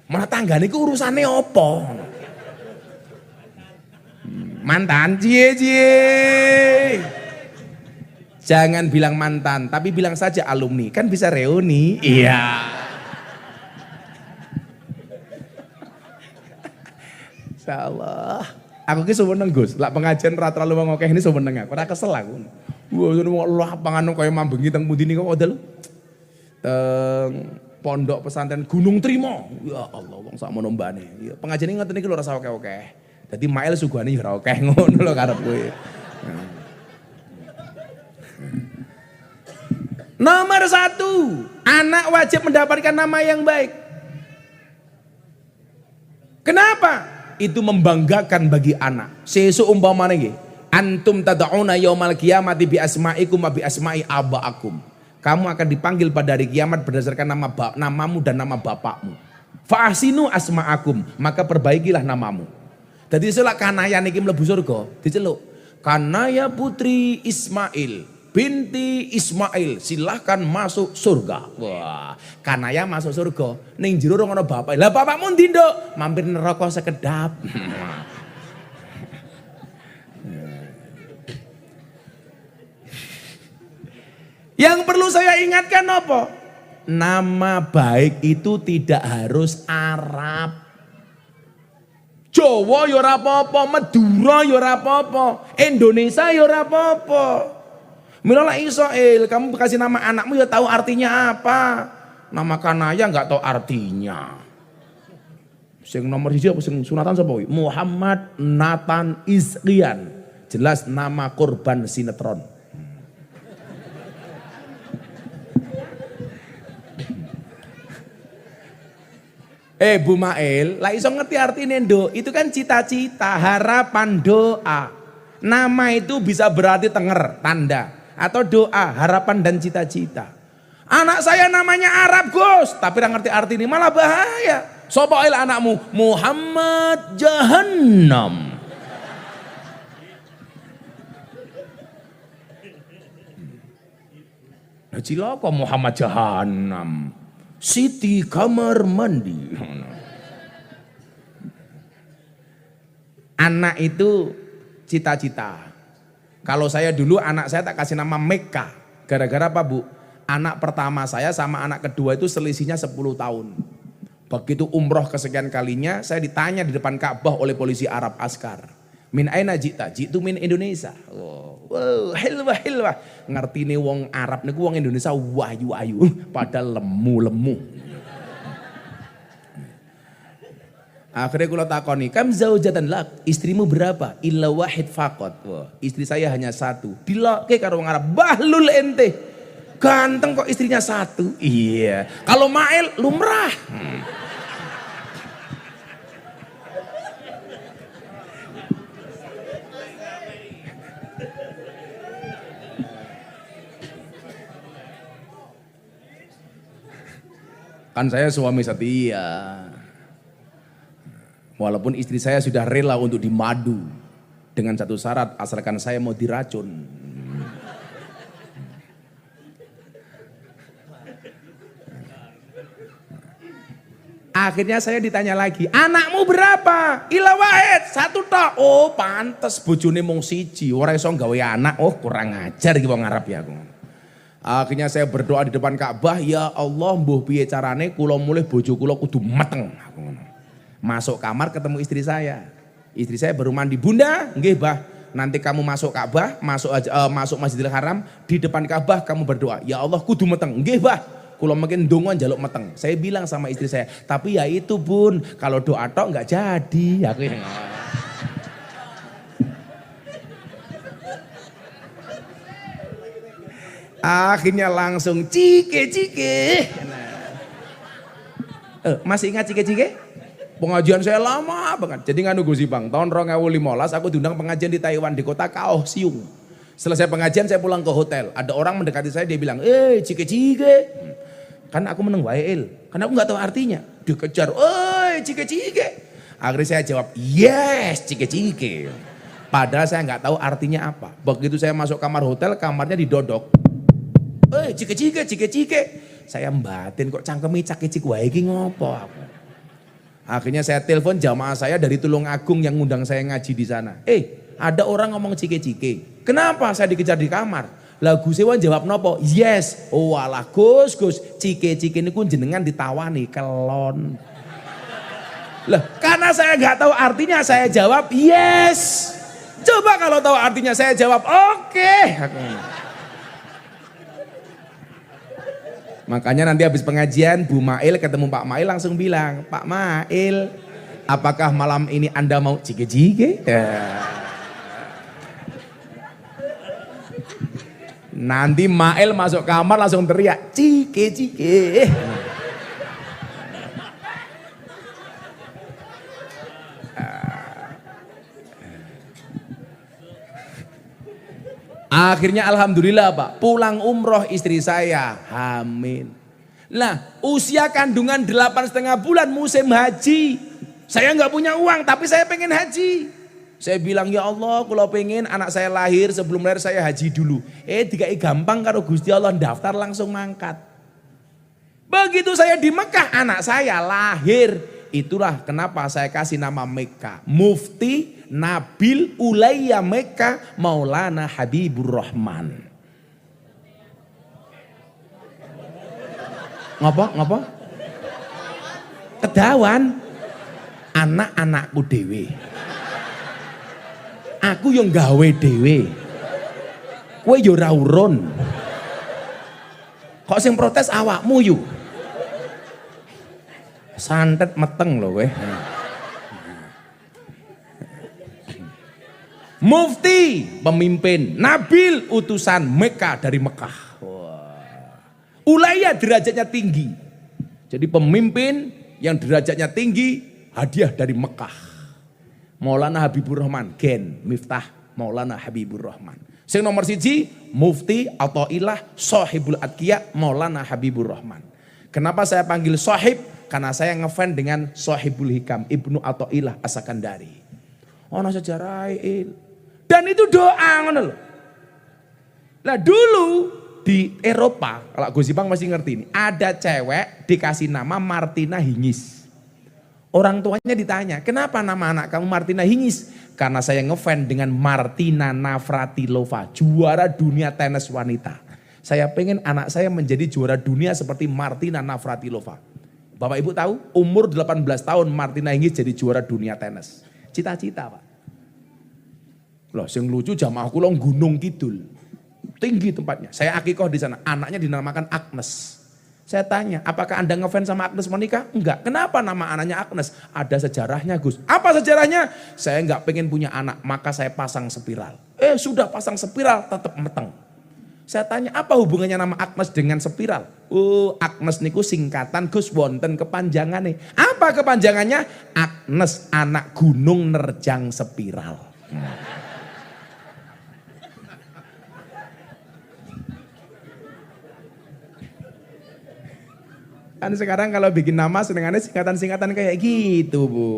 Mana tanggane ku urusane apa? Mantan, cie. Jangan bilang mantan, tapi bilang saja alumni, kan bisa reuni. Iya. Insyaallah. Aku ki suweneng Gus, lak pengajian ra terlalu ngokeh ini suweneng aku. Ora kesel aku. Wah, ngono lapangan kaya mambengi teng pundi niku model. Teng pondok pesantren Gunung Trimo. Ya Allah, wong sakmono mbane. Ya pengajian iki ngoten iki lho rasa akeh-akeh. Dadi Mail sugane ya ora akeh ngono lho karep kowe. Nomor 1, anak wajib mendapatkan nama yang baik. Kenapa? Itu membanggakan bagi anak. Sesuk umpamane nggih, antum tad'una yaumal qiyamati bi asma'ikum wa bi asma'i abaakum. Kamu akan dipanggil pada hari kiamat berdasarkan namamu dan nama bapakmu. Fa ahsinu asma'akum, maka perbaikilah namamu. Dadi selak Kanaya niki mlebu surga, diceluk Kanaya putri Ismail binti Ismail, silahkan masuk surga. Wah, Kanaya masuk surga, ning jero ora ono bapak. Lah bapakmu ndi, Nduk? Mampir neraka sekedap. Yang perlu saya ingatkan apa? Nama baik itu tidak harus Arab. Jawa ya ora apa-apa, Madura ya ora apa-apa, Indonesia ya ora apa-apa. Mila iso kamu kasih nama anakmu ya tahu artinya apa. Nama Kanaya enggak tahu artinya. Sing nomor 1 apa sing sunatan sapa kuwi? Muhammad Nathan Izrian. Jelas nama korban sinetron. Bu Mail, lah iso ngerti artinya do, itu kan cita-cita, harapan, doa. Nama itu bisa berarti tenger, tanda. Atau doa, harapan dan cita-cita. Anak saya namanya Arab Gus, tapi nggak ngerti arti ini malah bahaya. Sopoil anakmu, Muhammad Jahannam. Nah cilaka Muhammad Jahannam. Siti kamar mandi. Anak itu cita-cita. Kalau saya dulu anak saya tak kasih nama Meka. Gara-gara apa Bu? Anak pertama saya sama anak kedua itu selisihnya 10 tahun. Begitu umroh kesekian kalinya saya ditanya di depan Ka'bah oleh polisi Arab askar. Min aina jita? Jitu min Indonesia. Wow, hilwah. Ngerti nih wong Arab niku wong Indonesia wayu-ayu. Padahal lemu-lemu. Akhirnya kula takoni, kam zaujatan lak, istrimu berapa? Illa wahid faqat. Wah, istri saya hanya satu. Diloke karo wong Arab, bahlul ente. Ganteng kok istrinya satu. Iya. Kalau Mail lumrah. Kan saya suami setia. Walaupun istri saya sudah rela untuk dimadu dengan satu syarat, asalkan saya mau diracun. Akhirnya saya ditanya lagi, anakmu berapa? Ila wahid, satu tok. Oh pantes bojone mung siji, ora iso gawe anak. Oh kurang ajar iki wong Arab ya aku. Akhirnya saya berdoa di depan Ka'bah, ya Allah mbuh piye carane kula mulih bojo kula kudu meteng. Aku ngono. Masuk kamar ketemu istri saya. Istri saya baru mandi, Bunda, nggih Bah. Nanti kamu masuk Ka'bah, masuk Masjidil Haram, di depan Ka'bah kamu berdoa, ya Allah kudu meteng. Nggih Bah. Kula makin dongo njaluk meteng. Saya bilang sama istri saya, tapi ya itu Bun, kalau doa tok enggak jadi. Aku ini. Akhirnya langsung cike. Masih ingat cike? Pengajian saya lama banget. Jadi nganu Gusti Bang, tahun 2015 aku diundang pengajian di Taiwan di kota Kaohsiung. Selesai pengajian saya pulang ke hotel. Ada orang mendekati saya, dia bilang, cike. Kan aku meneng wae, karena aku nggak tahu artinya. Dikejar, cike. Akhirnya saya jawab, yes, cike. Padahal saya nggak tahu artinya apa. Begitu saya masuk kamar hotel, kamarnya didodok. Cike. Saya batin kok cangkemi cak-cik wae iki ngopo aku. Akhirnya saya telepon jamaah saya dari Tulungagung yang ngundang saya ngaji di sana. Ada orang ngomong cike. Kenapa saya dikejar di kamar? Lagu sewa jawab nopo? Yes. Oh alah Gus, cike ini ku jenengan ditawani kelon. Lah, karena saya nggak tahu artinya saya jawab yes. Coba kalau tahu artinya saya jawab oke. Makanya nanti habis pengajian Bu Mail ketemu Pak Mail langsung bilang, Pak Mail, apakah malam ini Anda mau cike? Nanti Mail masuk kamar langsung teriak, cike. Akhirnya alhamdulillah Pak, pulang umroh istri saya hamil. Lah usia kandungan 8,5 bulan musim haji. Saya nggak punya uang tapi saya pengen haji. Saya bilang ya Allah kalau pengen anak saya lahir sebelum lahir saya haji dulu. Dikai gampang karo Gusti Allah daftar langsung mangkat. Begitu saya di Mekah anak saya lahir. Itulah kenapa saya kasih nama Mekah. Mufti Nabil Ulayya Mekah Maulana Habibur Rahman. Ngapa? Kedawan anak-anakku dewe. Aku yang gawe dewe. Kowe yo ora urun. Kok sing protes awakmu yu. Santet meteng lho kowe. Mufti pemimpin, Nabil utusan Mekah dari Mekah. Ulayya derajatnya tinggi. Jadi pemimpin yang derajatnya tinggi, hadiah dari Mekah. Maulana Habibur Rahman, Gen Miftah Maulana Habibur Rahman. Sing nomor 1 Mufti Athaillah Shahibul Atqiya Maulana Habibur Rahman. Kenapa saya panggil sahib? Karena saya ngefans dengan Shahibul Hikam Ibnu Athaillah As-Sakandari. Ono sejarah dan itu doa ngono lho. Lah dulu di Eropa, kalau Gus Ipang masih ngerti ini, ada cewek dikasih nama Martina Hingis. Orang tuanya ditanya, kenapa nama anak kamu Martina Hingis? Karena saya ngefans dengan Martina Navratilova, juara dunia tenis wanita. Saya pengen anak saya menjadi juara dunia seperti Martina Navratilova. Bapak Ibu tahu, umur 18 tahun Martina Hingis jadi juara dunia tenis. Cita-cita Pak. Loh, yang lucu jamaah kula Gunung Kidul. Tinggi tempatnya. Saya akikoh di sana. Anaknya dinamakan Agnes. Saya tanya, apakah Anda ngefans sama Agnes Monica? Enggak. Kenapa nama anaknya Agnes? Ada sejarahnya Gus. Apa sejarahnya? Saya enggak pengen punya anak, maka saya pasang spiral. Sudah pasang spiral, tetap meteng. Saya tanya, apa hubungannya nama Agnes dengan spiral? Agnes niku singkatan Gus wonten kepanjangannya. Apa kepanjangannya? Agnes, anak gunung nerjang spiral. Kan sekarang kalau bikin nama senengannya singkatan-singkatan kayak gitu Bu.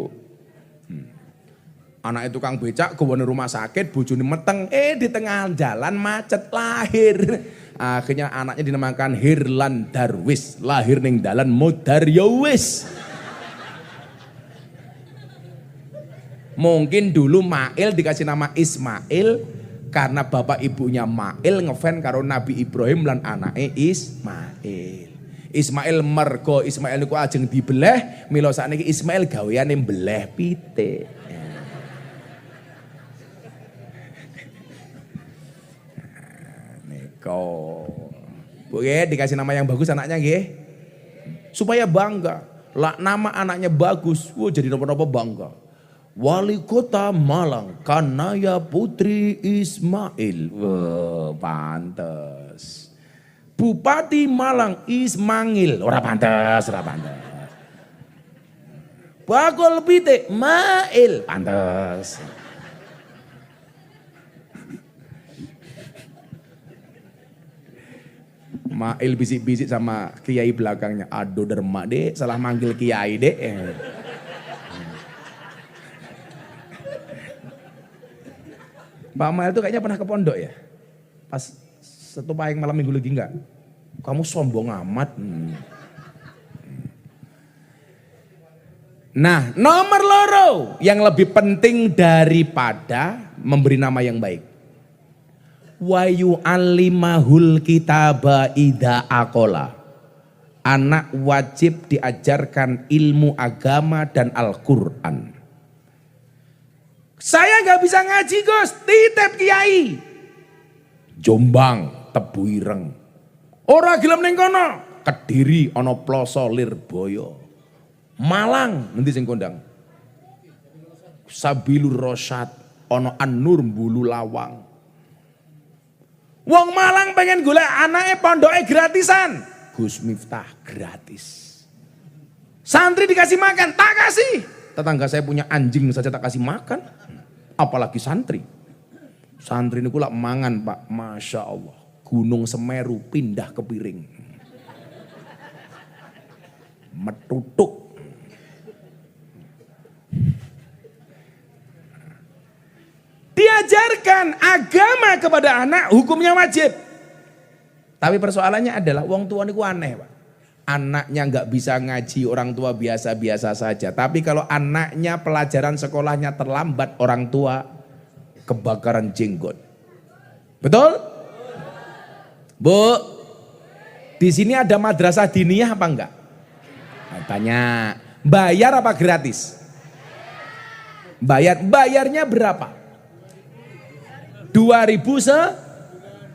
Anak itu tukang becak ke rumah sakit, bojone meteng, di tengah jalan macet lahir. Akhirnya anaknya dinamakan Hirlan Darwis, lahir ning dalan modar ya wis. Mungkin dulu Mail dikasih nama Ismail karena bapak ibunya Mail ngefans karo Nabi Ibrahim lan anake Ismail. Ismail mergo Ismail niku ajeng dibeleh, mila sakniki Ismail gaweane mbeleh pitik. Niko. Bu dikasih nama yang bagus anaknya nggih. Supaya bangga. Lah nama anaknya bagus, jadi napa-napa bangga. Wali Kota Malang, Kanaya Putri Ismail. Wah, pantes. Bupati Malang Ismail, ora pantes, ora pantes. Bakul pitik Mail, pantes. Mail bisik-bisik sama kiai belakangnya. Aduh derma dek, salah manggil kiai dek. Pak Mail itu kayaknya pernah ke pondok ya? Pas satu payung malam minggu lagi enggak? Kamu sombong amat. Nah, nomor loro yang lebih penting daripada memberi nama yang baik. Wa yu'allimahul kitaba idza aqala. Anak wajib diajarkan ilmu agama dan Al-Qur'an. Saya nggak bisa ngaji Gus, titip kiai. Jombang, Tebu Ireng. Ora gelem ning kono, Kediri ana Ploso Lirboyo. Malang nanti sing kondang. Sabilur Rosyad ana An-Nur Mbulu Lawang. Wong Malang pengen golek anake pondoke gratisan. Gus Miftah gratis. Santri dikasih makan, tak kasih. Tetangga saya punya anjing saja tak kasih makan. Apalagi santri. Santri ini kulak mangan Pak, Masya Allah. Gunung Semeru pindah ke piring. Metutuk. Diajarkan agama kepada anak hukumnya wajib. Tapi persoalannya adalah wong tua niku aneh Pak. Anaknya nggak bisa ngaji, orang tua biasa-biasa saja. Tapi kalau anaknya pelajaran sekolahnya terlambat, orang tua kebakaran jenggot. Betul? Bu, di sini ada madrasah diniyah apa enggak? Banyak. Bayar apa gratis? Bayar. Bayarnya berapa? 2.000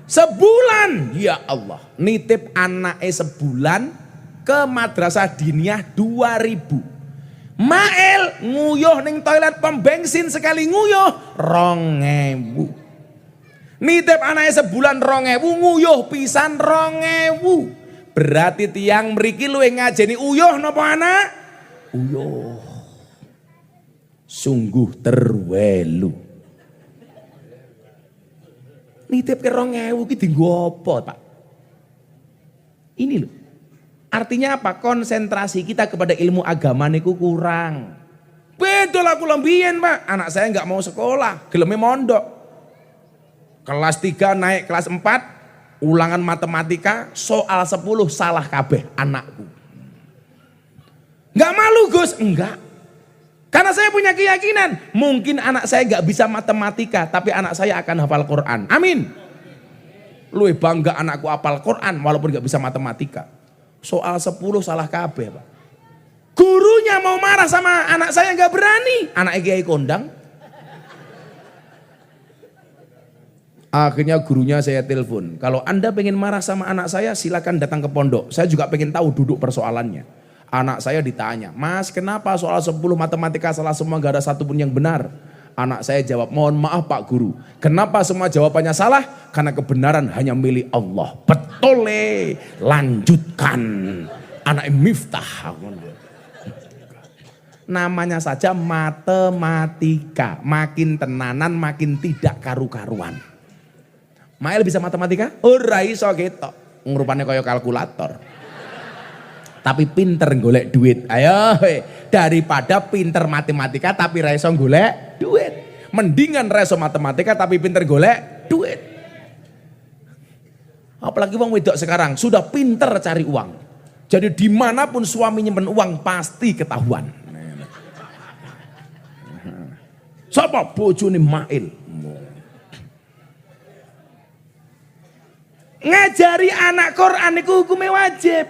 sebulan. Ya Allah, nitip anaknya sebulan ke madrasah diniyah 2.000. Mail nguyuh ning toilet pom bensin sekali nguyuh 2.000. Nitip anaknya sebulan 2.000, nguyuh pisan 2.000. Berarti tiang mriki luwih ngajeni uyuh napa anak? Uyo. Sungguh terwelu. Nitip ke 2.000 ki dienggo apa, Pak? Ini loh. Artinya apa? Konsentrasi kita kepada ilmu agama niku kurang. Betul aku lembien, Pak. Anak saya nggak mau sekolah, geleme mondok. Kelas 3 naik kelas 4, ulangan matematika, soal 10 salah kabeh anakku. Nggak malu, Gus? Enggak. Karena saya punya keyakinan, mungkin anak saya nggak bisa matematika, tapi anak saya akan hafal Quran. Amin. Lu bangga anakku hafal Quran walaupun nggak bisa matematika. Soal 10 salah kabeh, Pak. Gurunya mau marah sama anak saya nggak berani. Anak Kiai kondang. Akhirnya gurunya saya telepon. Kalau Anda pengen marah sama anak saya, silakan datang ke pondok. Saya juga pengen tahu duduk persoalannya. Anak saya ditanya, Mas kenapa soal 10 matematika salah semua, gak ada satupun yang benar? Anak saya jawab, mohon maaf Pak Guru. Kenapa semua jawabannya salah? Karena kebenaran hanya milik Allah. Betul, lanjutkan. Anak Miftah. Namanya saja matematika. Makin tenanan makin tidak karu-karuan. Mael bisa matematika? Ora iso ketok. Ngurupane kaya kalkulator. Tapi pinter golek duit. Ayo, daripada pinter matematika tapi ra iso golek duit. Mendingan ra iso matematika tapi pinter golek duit. Apalagi wong wedok sekarang sudah pinter cari uang. Jadi dimanapun suami nyimpen uang pasti ketahuan. Sapa bojone Mail? Ngajari anak Quran itu hukumnya wajib.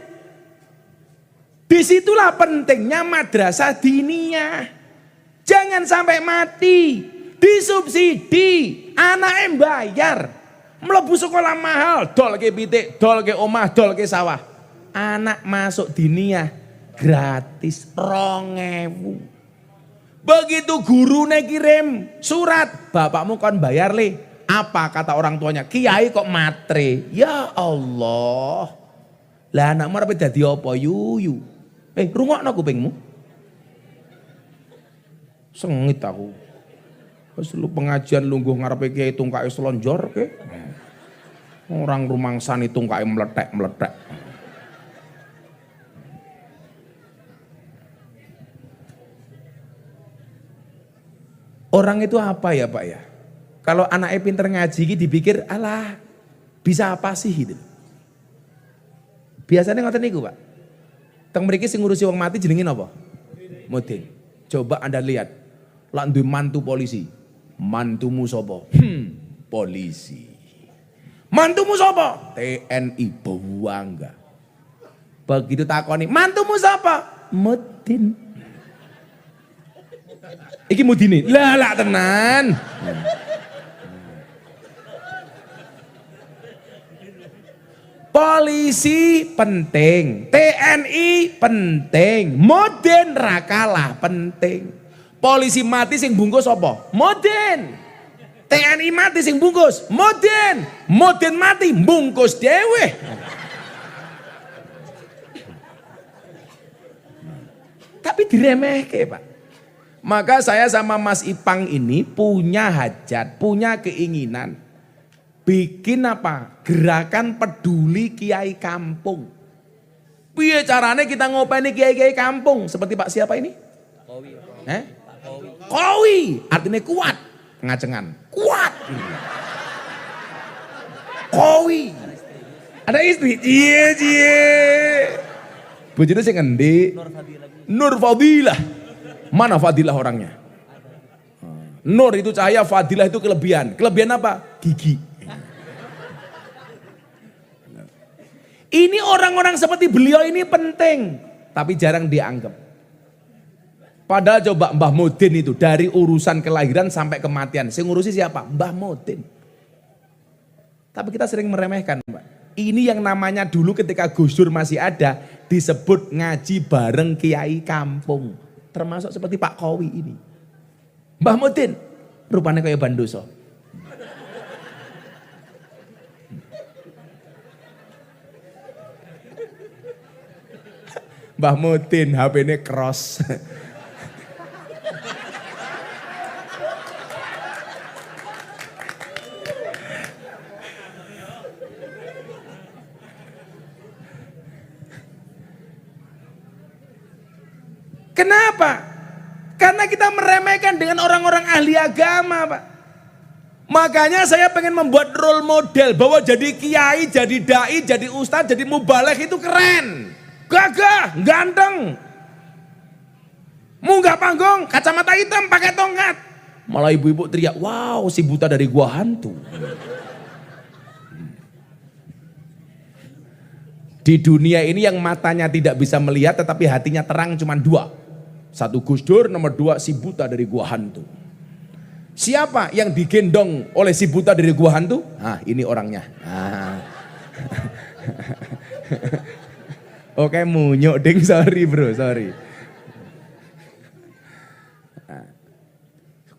Disitulah pentingnya madrasah diniyah. Jangan sampai mati. Disubsidi. Anaknya bayar. Mlebu sekolah mahal. Dol ke pitik, dol ke omah, dol ke sawah. Anak masuk diniyah gratis 2.000. Begitu gurunya kirim surat. Bapakmu kon bayar le. Apa kata orang tuanya? Kiai kok matre. Ya Allah. Lah anakmu arep dadi apa yuyu? Rungokno kupingmu. Sengit aku. Wis lu pengajian lungguh ngarepe kiai tungkae selonjor ke. Orang rumangsani tungkae meletek-meletek. Orang itu apa ya Pak ya? Kalau anaknya pinter ngaji dipikir alah bisa apa sih gitu. Biasanya ngoten niku Pak. Teng mriki sing ngurusi wong mati jenengin apa? Mudin. Coba Anda lihat. Lak duwe mantu polisi. Mantumu sapa? Polisi. Mantumu sapa? TNI Bawangga. Begitu takoni, mantumu sapa? Mudin. Iki Mudine. Lah tenan. Polisi penting, TNI penting, Mudin ra kalah penting. Polisi mati sing bungkus apa? Mudin. TNI mati sing bungkus? Mudin. Mudin mati bungkus dhewe. Tapi diremehke, Pak. Maka saya sama Mas Ipang ini punya hajat, punya keinginan. Bikin apa? Gerakan peduli kiai kampung. Piye carane kita ngopeni kiai-kiai kampung? Seperti Pak siapa ini? Kowi. Kowi. Artinya kuat. Ngacengan. Kuat. Kowi. Ada istri? Cie. Bojone sing endi? Nur Fadilah. Mana Fadilah orangnya? Nur itu cahaya, Fadilah itu kelebihan. Kelebihan apa? Gigi. Ini orang-orang seperti beliau ini penting, tapi jarang dianggap. Padahal coba Mbah Mudin itu dari urusan kelahiran sampai kematian, saya ngurusi siapa? Mbah Mudin. Tapi kita sering meremehkan, Mbak. Ini yang namanya dulu ketika Gus Dur masih ada disebut ngaji bareng kiai kampung, termasuk seperti Pak Kowi ini. Mbah Mudin, rupanya kayak Bandoso. Mbah Mudin HP-ne cross. Kenapa? Karena kita meremehkan dengan orang-orang ahli agama, Pak. Makanya saya pengen membuat role model bahwa jadi kiai, jadi dai, jadi ustadz, jadi mubaligh itu keren. Gagah, ganteng. Munggah panggung, kacamata hitam, pakai tongkat. Malah ibu-ibu teriak, wow si buta dari gua hantu. Di dunia ini yang matanya tidak bisa melihat tetapi hatinya terang cuma dua. Satu Gus Dur, nomor dua si buta dari gua hantu. Siapa yang digendong oleh si buta dari gua hantu? Ah, ini orangnya. Ah. Oke, munyuk ding, sorry bro, sorry.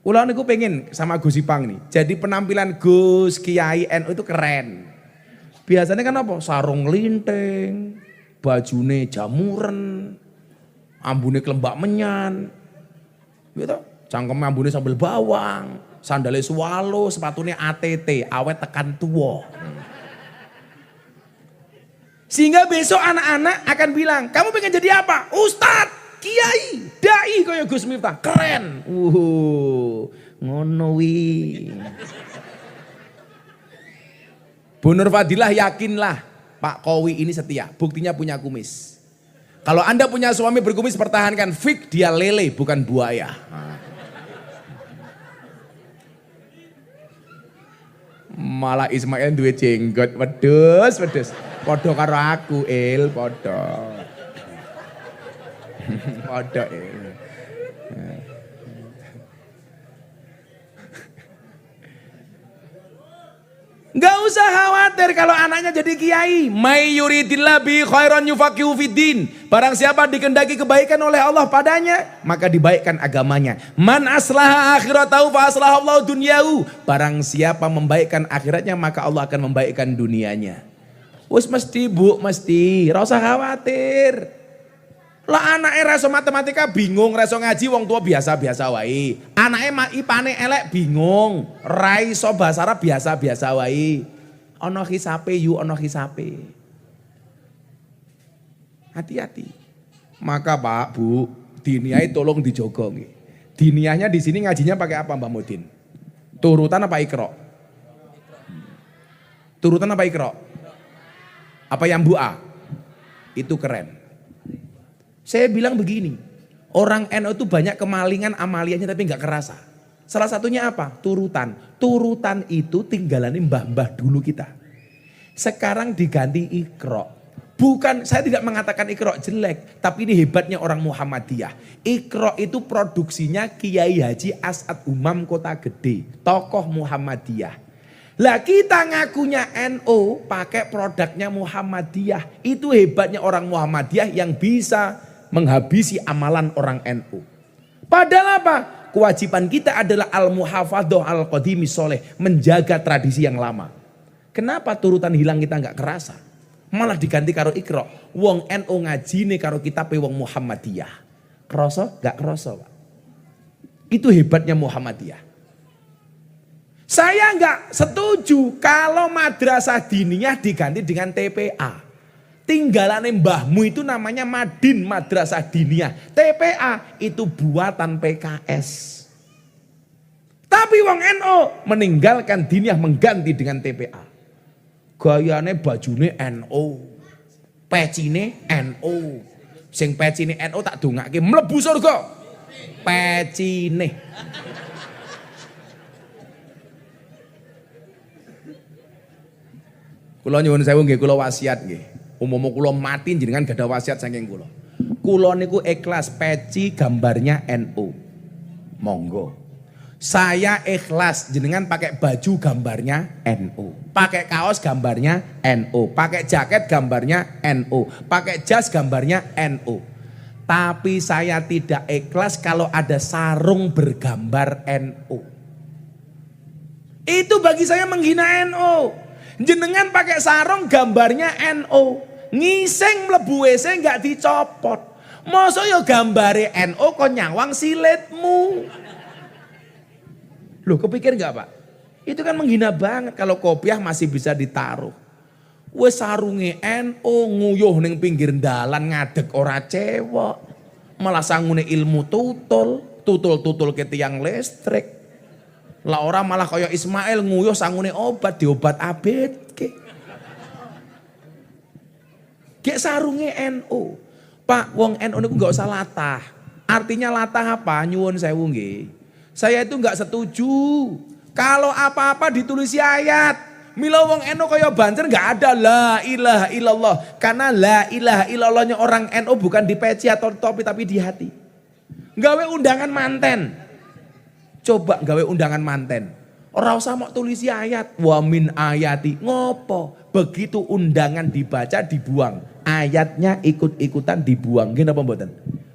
Ulah niku pengen sama Gus Ipang nih. Jadi penampilan Gus Kiai NU itu keren. Biasanya kan apa? Sarung linting, bajune jamuren, ambune kelembak menyan. Gitu. Cangkeme ambune sambal bawang, sandale swalo, sepatunya ATT, awet tekan tua. Sehingga besok anak-anak akan bilang, kamu pengen jadi apa? Ustadz, kiai, dai kaya Gus Miftah, keren. Ngono wi. Bu Nur Fadilah, yakinlah Pak Kowi ini setia, buktinya punya kumis. Kalau Anda punya suami berkumis, pertahankan, fik dia lele bukan buaya. Malah Ismail duwe jenggot, wedhus. Padha karo aku, padha. Padha Gak usah khawatir kalau anaknya jadi kiai. May yuridillah bi khairan yufaqihu fiddin. Barang siapa dikehendaki kebaikan oleh Allah padanya, maka dibaikkan agamanya. Man aslaha akhiratahu fa aslahallahu dunyahu. Barang siapa membaikkan akhiratnya, maka Allah akan membaikkan dunianya. Wes mesti Bu, mesti. Ora usah khawatir. Lah anake reso matematika bingung, reso ngaji wong tua biasa-biasa wae. Anake ipane elek bingung, ra iso bahasa Arab biasa-biasa wae. Ana hisape ana hisape. Hati-hati. Maka Pak, Bu, diniyah tolong dijogo nggih. Diniyahnya di sini ngajinya pakai apa Mbak Mudin? Turutan apa Iqra? Turutan apa Iqra? Apa yang bu'a? Itu keren. Saya bilang begini, orang NU itu banyak kemalingan amaliannya tapi nggak kerasa. Salah satunya apa? Turutan. Turutan itu tinggalane mbah-mbah dulu kita. Sekarang diganti Iqra. Bukan, saya tidak mengatakan Iqra jelek, tapi ini hebatnya orang Muhammadiyah. Iqra itu produksinya Kiai Haji As'ad Umam Kota Gede, tokoh Muhammadiyah. Lah kita ngakunya NU pakai produknya Muhammadiyah. Itu hebatnya orang Muhammadiyah yang bisa menghabisi amalan orang NU. Padahal apa? Kewajiban kita adalah al-muhafadhah al-qadimi soleh. Menjaga tradisi yang lama. Kenapa turutan hilang kita nggak kerasa? Malah diganti karo Iqra. Wong NU ngajine karo kitabe wong Muhammadiyah. Kerasa? Nggak kerasa Pak. Itu hebatnya Muhammadiyah. Saya nggak setuju kalau madrasah diniyah diganti dengan TPA. Tinggalan mbahmu itu namanya Madin Madrasah Diniyah. TPA itu buatan PKS. Tapi wong NU meninggalkan diniyah mengganti dengan TPA. Gayane bajune NU. Pecine NU. Sing pecine NU tak dongake mlebu surga. Pecine. Kula nyuwun sewu nggih, kula wasiat nggih. Umpama kula mati jenengan gadah wasiat saking kula. Kula niku ikhlas peci gambarnya NU. Monggo. Saya ikhlas jenengan pakai baju gambarnya NU. Pakai kaos gambarnya NU. Pakai jaket gambarnya NU. Pakai jas gambarnya NU. Tapi saya tidak ikhlas kalau ada sarung bergambar NU. Itu bagi saya menghina NU. Jenengan pakai sarung gambarnya NU. Ngising mlebu WC enggak dicopot. Masa ya gambare NU kok nyawang silitmu. Loh kepikir enggak Pak? Itu kan menghina banget kalau kopiah masih bisa ditaruh. Wes sarunge NU nguyuh ning pinggir dalan ngadeg ora cewek. Malah sangune ilmu tutul ke tiang listrik. Lah ora malah kaya Ismail nguyuh sangune obat diobat abet ke. Gek sarunge NU. Pak, wong NU niku enggak usah latah. Artinya latah apa? Nyuwun sewu nggih. Saya itu enggak setuju. Kalau apa-apa ditulis ayat. Mila wong NU kaya banter enggak ada la ilaha illallah. Karena la ilaha illallahnya orang NU bukan di peci atau topi tapi di hati. Gawe undangan manten. Coba gawe undangan manten. Ora usah mau tulis ayat. Wa min ayati. Ngopo? Begitu undangan dibaca dibuang. Ayatnya ikut-ikutan dibuang. Nggih napa mboten?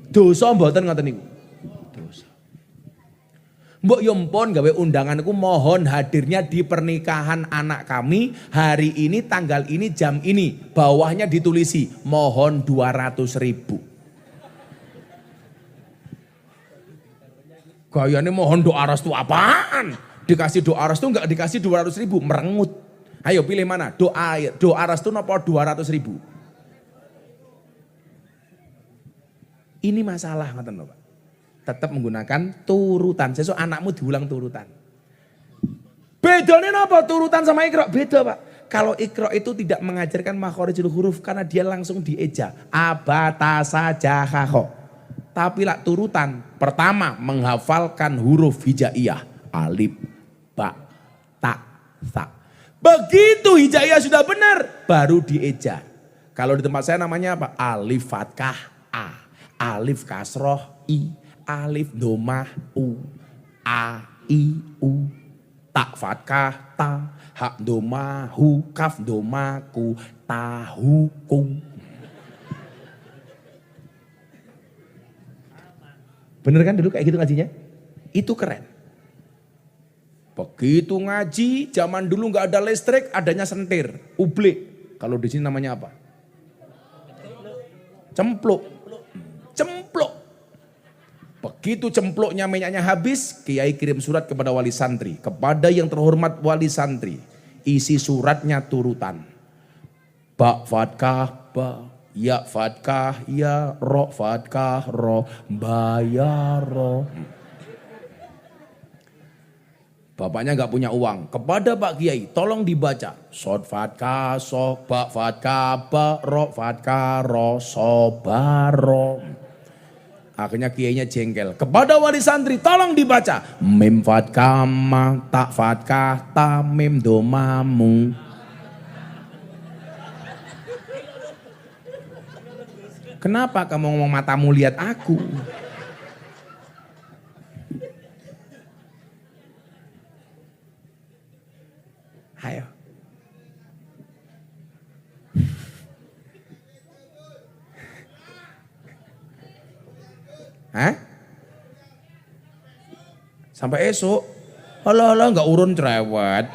Dosa mboten ngoten niku. Dosa. Mbok yo mpun gawe undangan iku mohon hadirnya di pernikahan anak kami hari ini tanggal ini jam ini. Bawahnya ditulisi mohon 200.000. Gayane mohon doa restu apaan? Dikasih doa restu enggak dikasih 200.000 merengut. Ayo pilih mana? Doa restu napa 200.000? Ini masalah ngoten lho Pak. Tetap menggunakan turutan. Sesuk anakmu diulang turutan. Bedanya apa turutan sama ikra? Beda Pak. Kalau ikra itu tidak mengajarkan makhorijul huruf karena dia langsung dieja. Abatasa jahaho. Tapi lah turutan. Pertama menghafalkan huruf hijaiyah. Alif, ba, ta, sa. Begitu hijaiyah sudah benar baru dieja. Kalau di tempat saya namanya apa? Alif fathah A. Alif kasroh I. Alif domah U. A, I, U. Tak fathah ta. Hak domah hu. Kaf domah ku. Tahu ku. Bener kan dulu kayak gitu ngajinya? Itu keren. Begitu ngaji, zaman dulu nggak ada listrik, adanya sentir, ublik. Kalau di sini namanya apa? Cempluk. Cempluk. Begitu cempluknya minyaknya habis, Kiai kirim surat kepada wali santri. Kepada yang terhormat wali santri. Isi suratnya turutan. Ba fatkah ba. Ya fatkah ya. Ro fatkah ro. Bayar ro. Bapaknya nggak punya uang. Kepada Pak Kiai, tolong dibaca. Sod fatkah so. Ba fatkah ba. Ro fatkah ro. Sobaro. Akhirnya kiainya jengkel. Kepada wali santri tolong dibaca. Mim fatkah ma, tak fatkah ta, mim domamu. Kenapa kamu ngomong matamu lihat aku? Ayo. Hah? Sampai esok? Alah nggak urun cerewet.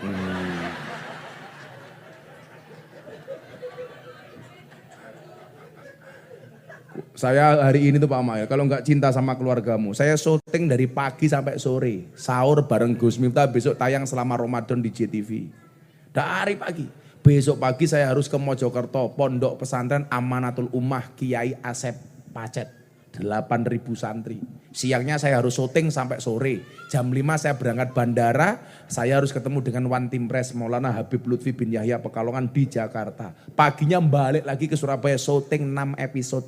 Saya hari ini tuh Pak Mail, kalau nggak cinta sama keluargamu, saya syuting dari pagi sampai sore. Sahur bareng Gus Miftah, besok tayang selama Ramadan di JTV. Dari pagi. Besok pagi saya harus ke Mojokerto, Pondok Pesantren Amanatul Ummah Kiai Asep Pacet. 8.000 santri. Siangnya saya harus syuting sampai sore. Jam 5 saya berangkat bandara. Saya harus ketemu dengan One Team Press Maulana Habib Lutfi bin Yahya Pekalongan di Jakarta. Paginya balik lagi ke Surabaya syuting 6 episode.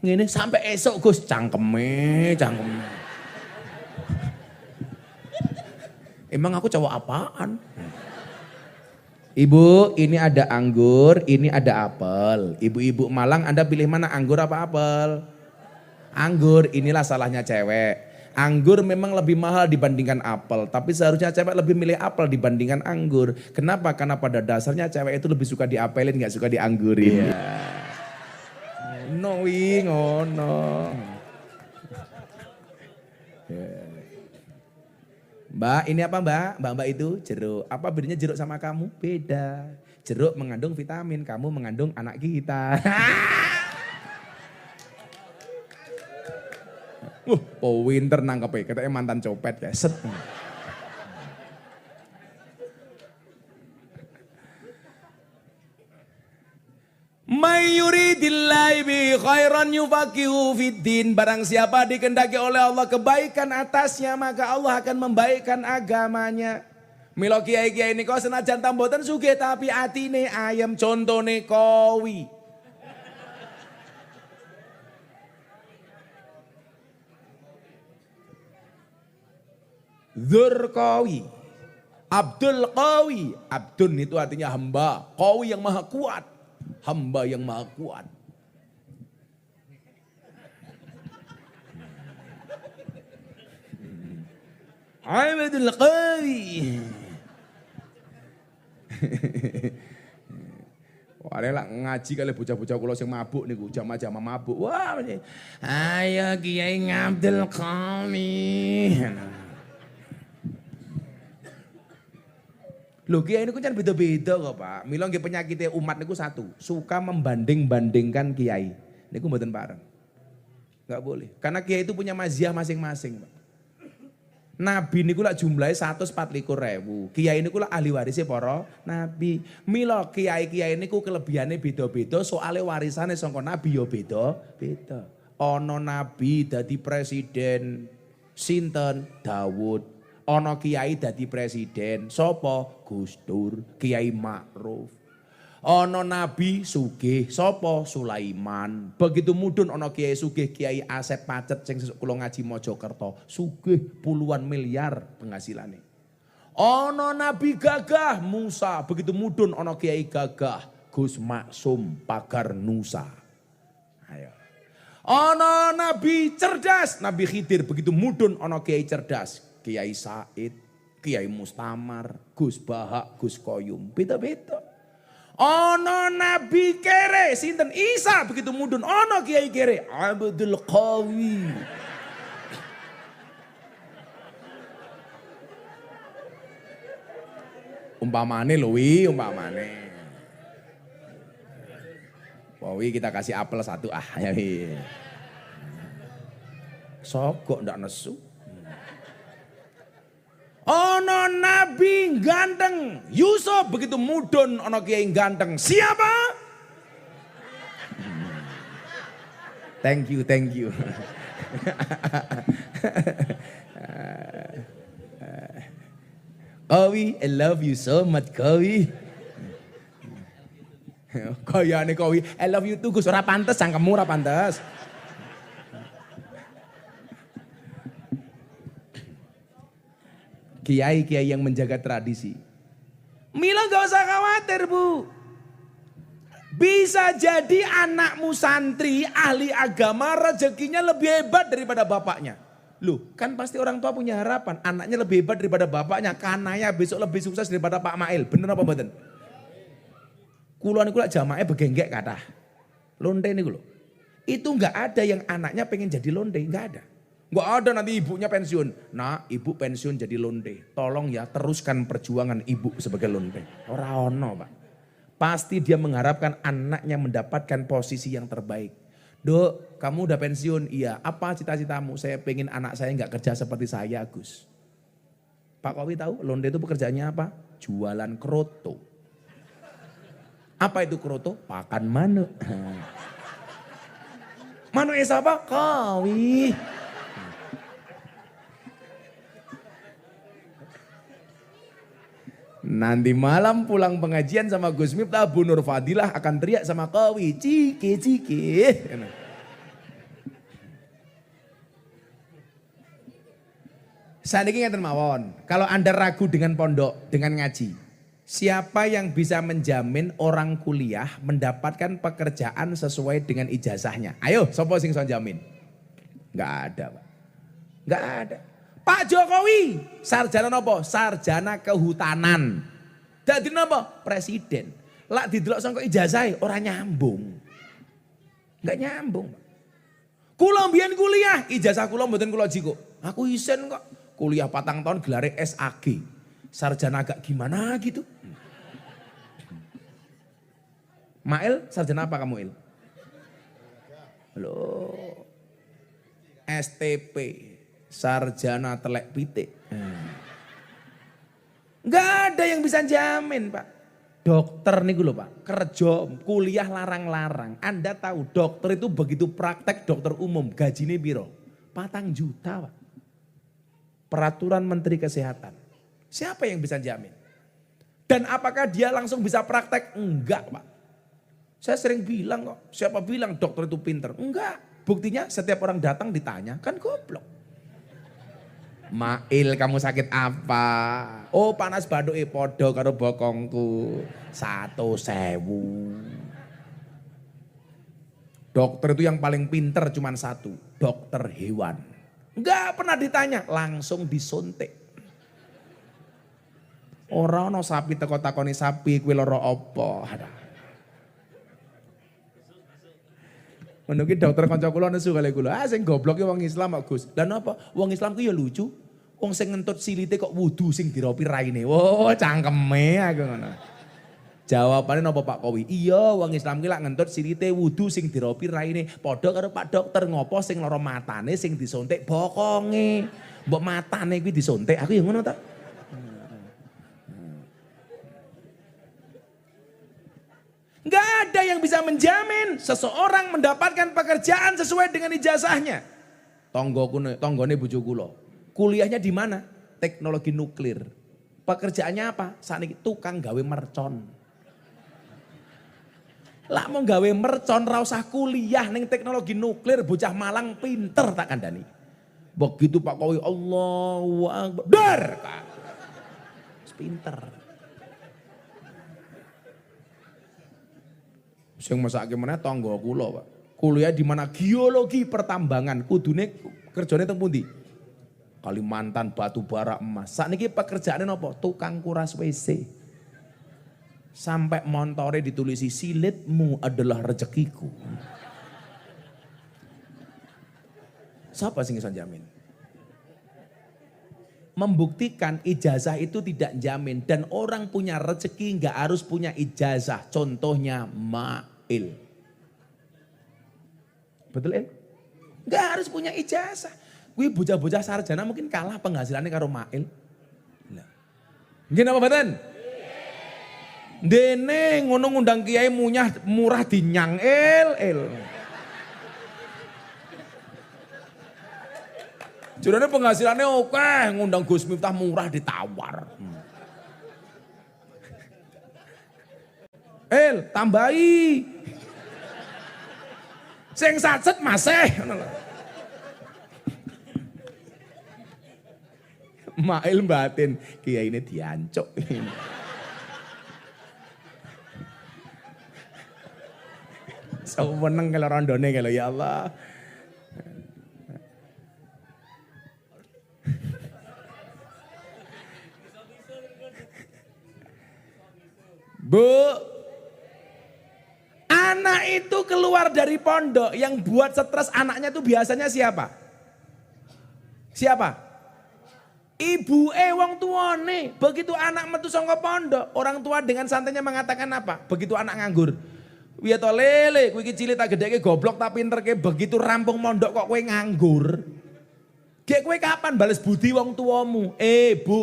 Ngene sampai esok Gus cangkeme. Emang aku cowok apaan? Ibu, ini ada anggur, ini ada apel. Ibu-ibu Malang, Anda pilih mana, anggur apa apel? Anggur, inilah salahnya cewek. Anggur memang lebih mahal dibandingkan apel, tapi seharusnya cewek lebih milih apel dibandingkan anggur. Kenapa? Karena pada dasarnya cewek itu lebih suka diapelin, gak suka dianggurin. No, ngono. Mbak, ini apa mbak? Mbak itu jeruk. Apa bedanya jeruk sama kamu? Beda. Jeruk mengandung vitamin, kamu mengandung anak kita. Pinter nangkep, katanya mantan copet ya. Set. Mayyuridillahi bi khairan yufaqihu fiddin. Barang siapa dikehendaki oleh Allah kebaikan atasnya, maka Allah akan membaikkan agamanya. Mila kiai-kiai niko senajan tamboten sugih tapi atine ayem, contone kowi. Dzurqawi, Abdul Qawi. Abdun itu artinya hamba, Qawi yang maha kuat, hamba yang maha kuat. Abdul Qawi. Wah, lah ngaji kali bocah-bocah kula sing mabuk niku, jamaah-jamaah mabuk. Wah, ayo Kiai Abdul Qawi. Loh kiai ini kan beda-beda kok Pak. Mila nggih penyakitnya umat niku satu, suka membanding-bandingkan kiai. Niku mboten pareng. Enggak boleh. Karena kiai itu punya maziah masing-masing, Pak. Nabi niku lak jumlahnya 124.000. Kiai niku lak ahli warisnya para nabi. Mila kiai-kiai niku kelebihannya beda-beda, soalnya warisannya saka nabi ya beda-beda. Ana nabi dadi presiden sinten Daud. Ono kiai dadi presiden, sopo Gus Dur, Kiai Ma'ruf. Ono nabi sugih, sopo Sulaiman. Begitu mudun ono kiai sugih, Kiai Asep Pacet sing sesuk kula ngaji Mojokerto, sugih puluhan miliar penghasilannya. Ono nabi gagah Musa, begitu mudun ono kiai gagah Gus Maksum Pagar Nusa. Ayo. Ono nabi cerdas, Nabi Khidir, begitu mudun ono kiai cerdas. Kiai Said, Kiai Mustamar, Gus Bahak, Gus Koyum, beda-beda. Ono nabi kere, sinten Isa, begitu mudun, ono kiai kere, Abdul Qawi. Umpamane loh, umpamane. Wawi kita kasih apel satu ya. Sogok ndak nesu. Ono nabi ganteng Yusuf, begitu mudun ono kiai ganteng siapa? Thank you. Kawi, I love you so much Kawi. Kayane Kawi, I love you too Gus, ora pantes cangkemmu ora pantes. Kiai-kiai yang menjaga tradisi. Mila gak usah khawatir Bu. Bisa jadi anakmu santri, ahli agama, rezekinya lebih hebat daripada bapaknya. Loh kan pasti orang tua punya harapan, anaknya lebih hebat daripada bapaknya, kanaya besok lebih sukses daripada Pak Mail. Bener apa mboten? Kulo niku lak jamaah begenggek kathah. Lonte niku lho. Itu enggak ada yang anaknya pengen jadi lonte, enggak ada. Enggak ada nanti ibunya pensiun. Nah, ibu pensiun jadi lonte. Tolong ya teruskan perjuangan ibu sebagai lonte. Ora ono, Pak. Pasti dia mengharapkan anaknya mendapatkan posisi yang terbaik. Dok, kamu udah pensiun? Iya. Apa cita-citamu? Saya pengen anak saya enggak kerja seperti saya, Gus. Pak Kowi tahu lonte itu pekerjaannya apa? Jualan kroto. Apa itu kroto? Pakan manuk. Manuk siapa? Kowi. Nanti malam pulang pengajian sama Gus Miftah, Bu Nur Fadilah akan teriak sama Kowi, ciki. Saat ini ngeten mawon, kalau Anda ragu dengan pondok, dengan ngaji, siapa yang bisa menjamin orang kuliah mendapatkan pekerjaan sesuai dengan ijazahnya? Ayo, sopo sing so jamin? Enggak ada, Pak. Enggak ada. Pak Jokowi, sarjana nopo? Sarjana kehutanan. Dadi nopo? Presiden. Lak didelok sangko ijazah ora nyambung. Enggak nyambung. Kula mbiyen kuliah, ijazah kula mboten kula jiko. Aku isen kok. Kuliah 4 tahun gelare SAG. Sarjana agak gimana gitu. Mail sarjana apa kamu Il? Loh. STP, sarjana telek pitik. Enggak ada yang bisa jamin, Pak. Dokter nih gue Pak, kerja kuliah larang-larang. Anda tahu dokter itu begitu praktek dokter umum gajinya biro 4 juta Pak. Peraturan Menteri Kesehatan. Siapa yang bisa jamin? Dan apakah dia langsung bisa praktek? Enggak Pak. Saya sering bilang kok, siapa bilang dokter itu pinter? Enggak. Buktinya setiap orang datang ditanya, kan goblok. Mail kamu sakit apa? Oh panas baduke podo karo bokongku 1.000. Dokter itu yang paling pinter cuman satu, dokter hewan. Enggak pernah ditanya, langsung disuntik. Ora ono sapi teko takoni sapi kuwi lara apa. Menunggu dokter kanca kula nesu kali kula. Sing goblok wong Islam kok Gus. Lah napa? Wong Islam ku ya lucu. Wong sing ngentut silite kok wudu sing diropi raine. Wo cangkeme aku ngono. Jawabane napa Pak Kowi? Iya, wong Islam ki lak ngentut silite wudu sing diropi raine. Padha karo Pak Dokter ngopo sing lara matane sing disuntik bokonge. Mbok matane kuwi disuntik. Aku ya ngono ta. Enggak ada yang bisa menjamin seseorang mendapatkan pekerjaan sesuai dengan ijazahnya. Tonggone bojo kula. Kuliahnya di mana? Teknologi nuklir. Pekerjaannya apa? Saniki tukang gawe mercon. Lah mau gawe mercon ra usah kuliah ning teknologi nuklir, bocah Malang pinter tak kandhani. Begitu Pak Kowi Allahu Akbar. Dar. Pinter. Sing mesake meneh tangga kula, Pak. Kuliah di mana? Geologi pertambangan. Kudune kerjane teng pundi? Kalimantan, batu bara, emas. Sakniki pekerjaane napa? Tukang kuras WC. Sampai montore ditulisi silitmu adalah rezekiku. Siapa sing iso jamin? Membuktikan ijazah itu tidak jamin dan orang punya rezeki nggak harus punya ijazah. Contohnya Mail. Betul El? Nggak harus punya ijazah. Wih bocah-bocah sarjana mungkin kalah penghasilannya karo Mail. Mungkin apa badan? Dene ngono ngundang kiai murah dinyang El. Jurane penghasilannya oke, ngundang Gus Miftah murah ditawar. El, tambahi. Sing sacet masih. Mail batin, kiai ini diancuk. Seneng kalau rondone kalau ya Allah. Bu, anak itu keluar dari pondok yang buat stres anaknya itu biasanya siapa? Siapa? Ibu wong tuane. Begitu anak metu saka pondok, orang tua dengan santainya mengatakan apa? Begitu anak nganggur. Wiya to lele, kowe iki cilik tak gedheke goblok tak pinterke, begitu rampung mondok kok kowe nganggur. Gek kowe kapan bales budi wong tuamu? Bu,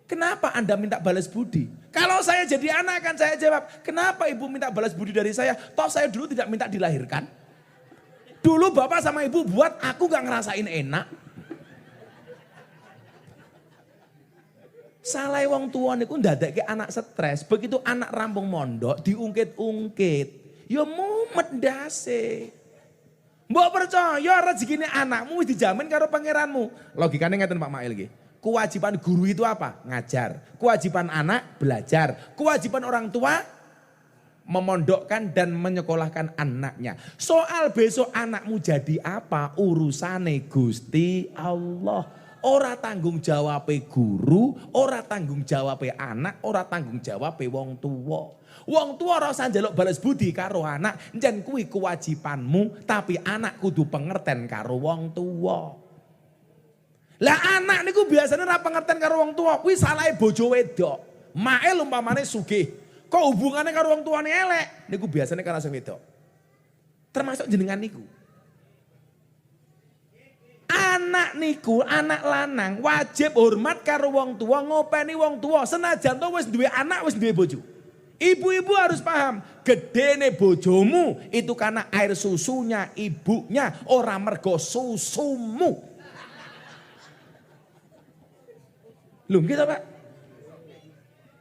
kenapa Anda minta balas budi? Kalau saya jadi anak akan saya jawab, kenapa ibu minta balas budi dari saya? Toh saya dulu tidak minta dilahirkan. Dulu bapak sama ibu buat aku gak ngerasain enak. Salah wong tua niku ndadekke anak stres. Begitu anak rampung mondok diungkit-ungkit. Ya mumet ndase. Mbok percaya rezekine anakmu wis dijamin karo pangeranmu. Logikane ngeten Pak Mail nggih. Kewajiban guru itu apa? Ngajar. Kewajiban anak belajar. Kewajiban orang tua memondokkan dan menyekolahkan anaknya. Soal besok anakmu jadi apa? Urusane Gusti Allah. Ora tanggung jawab guru, ora tanggung jawab anak, ora tanggung jawab wong tua. Wong tua ora usah njaluk balas budi karo anak, njen kuwi kewajibanmu, tapi anak kudu pengerten karo wong tua. Lah anak niku biasanya ora pengerten karo wong tua, kuwi salahe bojo wedok. Mail umpamane sugih, Kok hubungannya karo wong tuane elek? Niku biasanya karena sing wedok. Termasuk jenengan niku. Anak niku, anak lanang wajib hormat karo wong tua, ngopeni wong tua. Senajan to wis duwe anak, wis duwe bojo. Ibu-ibu harus paham, gedene bojomu itu karena air susunya ibunya, ora mergo susumu. Lho gitu Pak.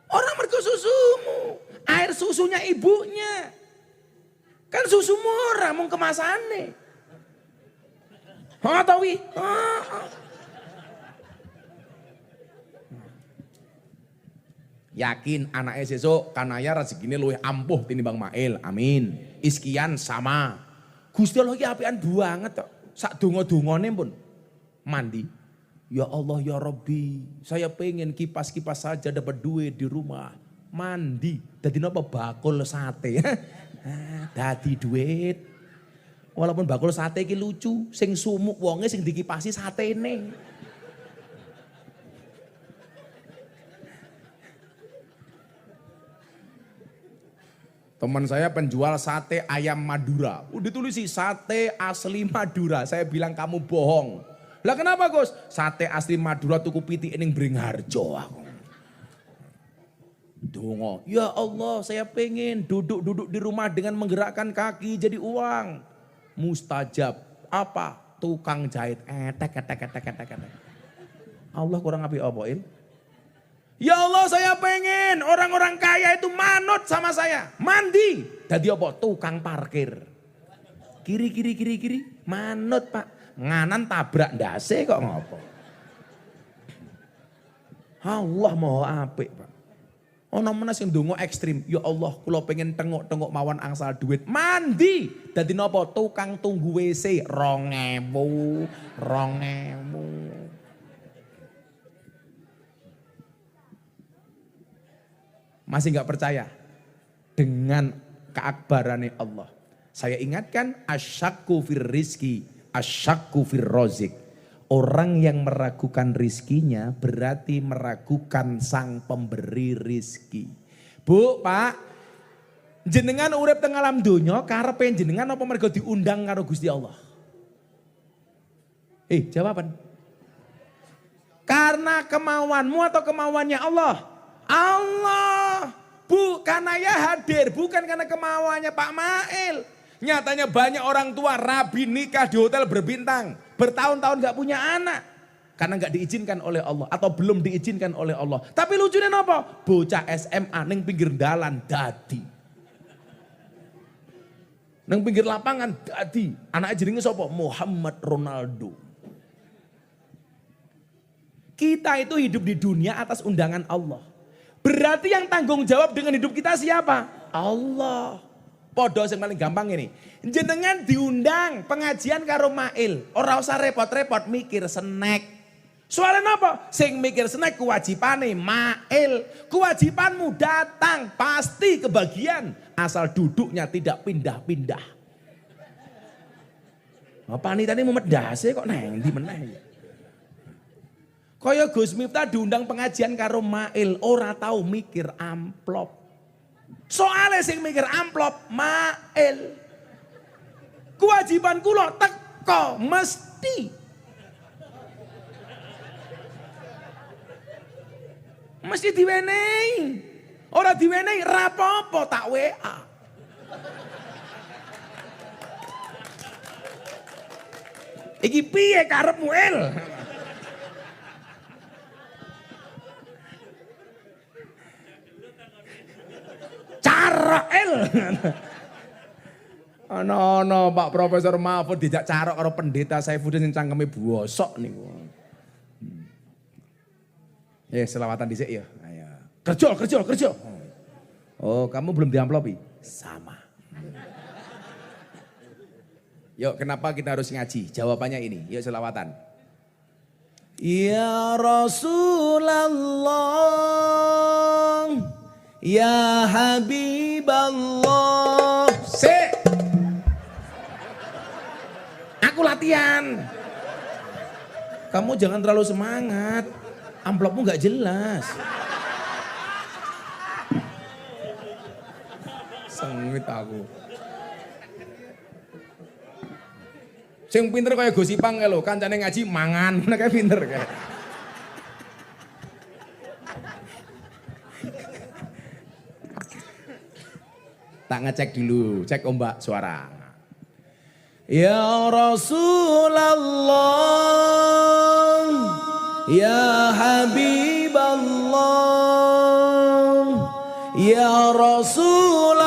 Orang mergo susumu, air susunya ibunya. Kan susumu ora mung kemasane. Oh tau wi. Yakin anaknya sesuk kanaya rezekine luwih ampuh tinimbang Mail. Amin. Iskian sama. Gusti Allah iki apian banget kok. Sak donga-dongane pun mandi. Ya Allah ya Rabbi, saya pengen kipas-kipas saja dapat duit di rumah. Mandi, dadi napa bakul sate. Dadi duit. Walaupun bakul sate iki lucu, sing sumuk wonge sing dikipasi satene. Teman saya penjual sate ayam Madura. Udah ditulis sate asli Madura. Saya bilang kamu bohong. Lah kenapa Gus? Sate asli Madura tuku piti ning Bringharjo aku. Dongo. Ya Allah saya pengen duduk-duduk di rumah dengan menggerakkan kaki jadi uang. Mustajab. Apa? Tukang jahit. Etek. Allah kurang api apa Ya Allah saya pengen orang-orang kaya itu manut sama saya. Mandi. Jadi apa? Tukang parkir. Kiri. Manut Pak. Nganan tabrak ndase kok ngopo. Allah mau apik Pak. Ono meneh sing ndonga ekstrim. Ya Allah kula pengen tengok-tengok mawon angsal duit. Mandi. Dadi napa? Tukang tunggu WC 2000. Masih nggak percaya dengan keakbarannya Allah. Saya ingatkan asyakku fir rizki, asyakku fir rozik. Orang yang meragukan rizkinya berarti meragukan sang pemberi rizki. Bu, Pak, jenengan urip teng alam donya karepe jenengan apa mergo diundang karo Gusti Allah? Jawaban. Karena kemauanmu atau kemauannya Allah? Allah. Bukan ayah hadir, bukan karena kemauannya Pak Mail. Nyatanya banyak orang tua rabi nikah di hotel berbintang. Bertahun-tahun gak punya anak. Karena gak diizinkan oleh Allah. Atau belum diizinkan oleh Allah. Tapi lucunya apa? Bocah SMA neng pinggir dalan dadi. Neng pinggir lapangan dadi. Anaknya jenenge sapa? Muhammad Ronaldo. Kita itu hidup di dunia atas undangan Allah. Berarti yang tanggung jawab dengan hidup kita siapa? Allah. Podo yang paling gampang ini. Jenengan diundang pengajian karo Mail. Ora usah repot-repot mikir snack. Soalnya apa? Sing mikir snack kewajibane Mail. Kewajibanmu datang pasti kebagian. Asal duduknya tidak pindah-pindah. Panitia ini mumet dase kok neng di meneh. Kaya Gus Miftah diundang pengajian karo Mail. Ora tahu mikir amplop. Soalnya sing mikir amplop Mail. Kewajiban kula teko mesti. Mesti diwenehi. Ora diwenehi rapopo tak WA. Iki piye karepmu El? Carok Ono Pak Profesor Mahfud dijak carok karo pendeta Saifuddin sing cangkeme bosok niku. Selawatan dhisik ya. Ayo. Kerja. Oh, kamu belum diamplopi? Sama. Yuk, kenapa kita harus ngaji? Jawabannya ini. Yuk selawatan. Ya Rasulullah, ya Habiballah. Aku latihan. Kamu jangan terlalu semangat. Amplopmu gak jelas. Sengit aku. Sing pinter kaya Gosipang kae lho, kancane ngaji mangan, kayak pinter kae. Tak ngecek dulu, cek ombak suara. Ya Rasulullah, ya Habiballah, ya Rasulullah,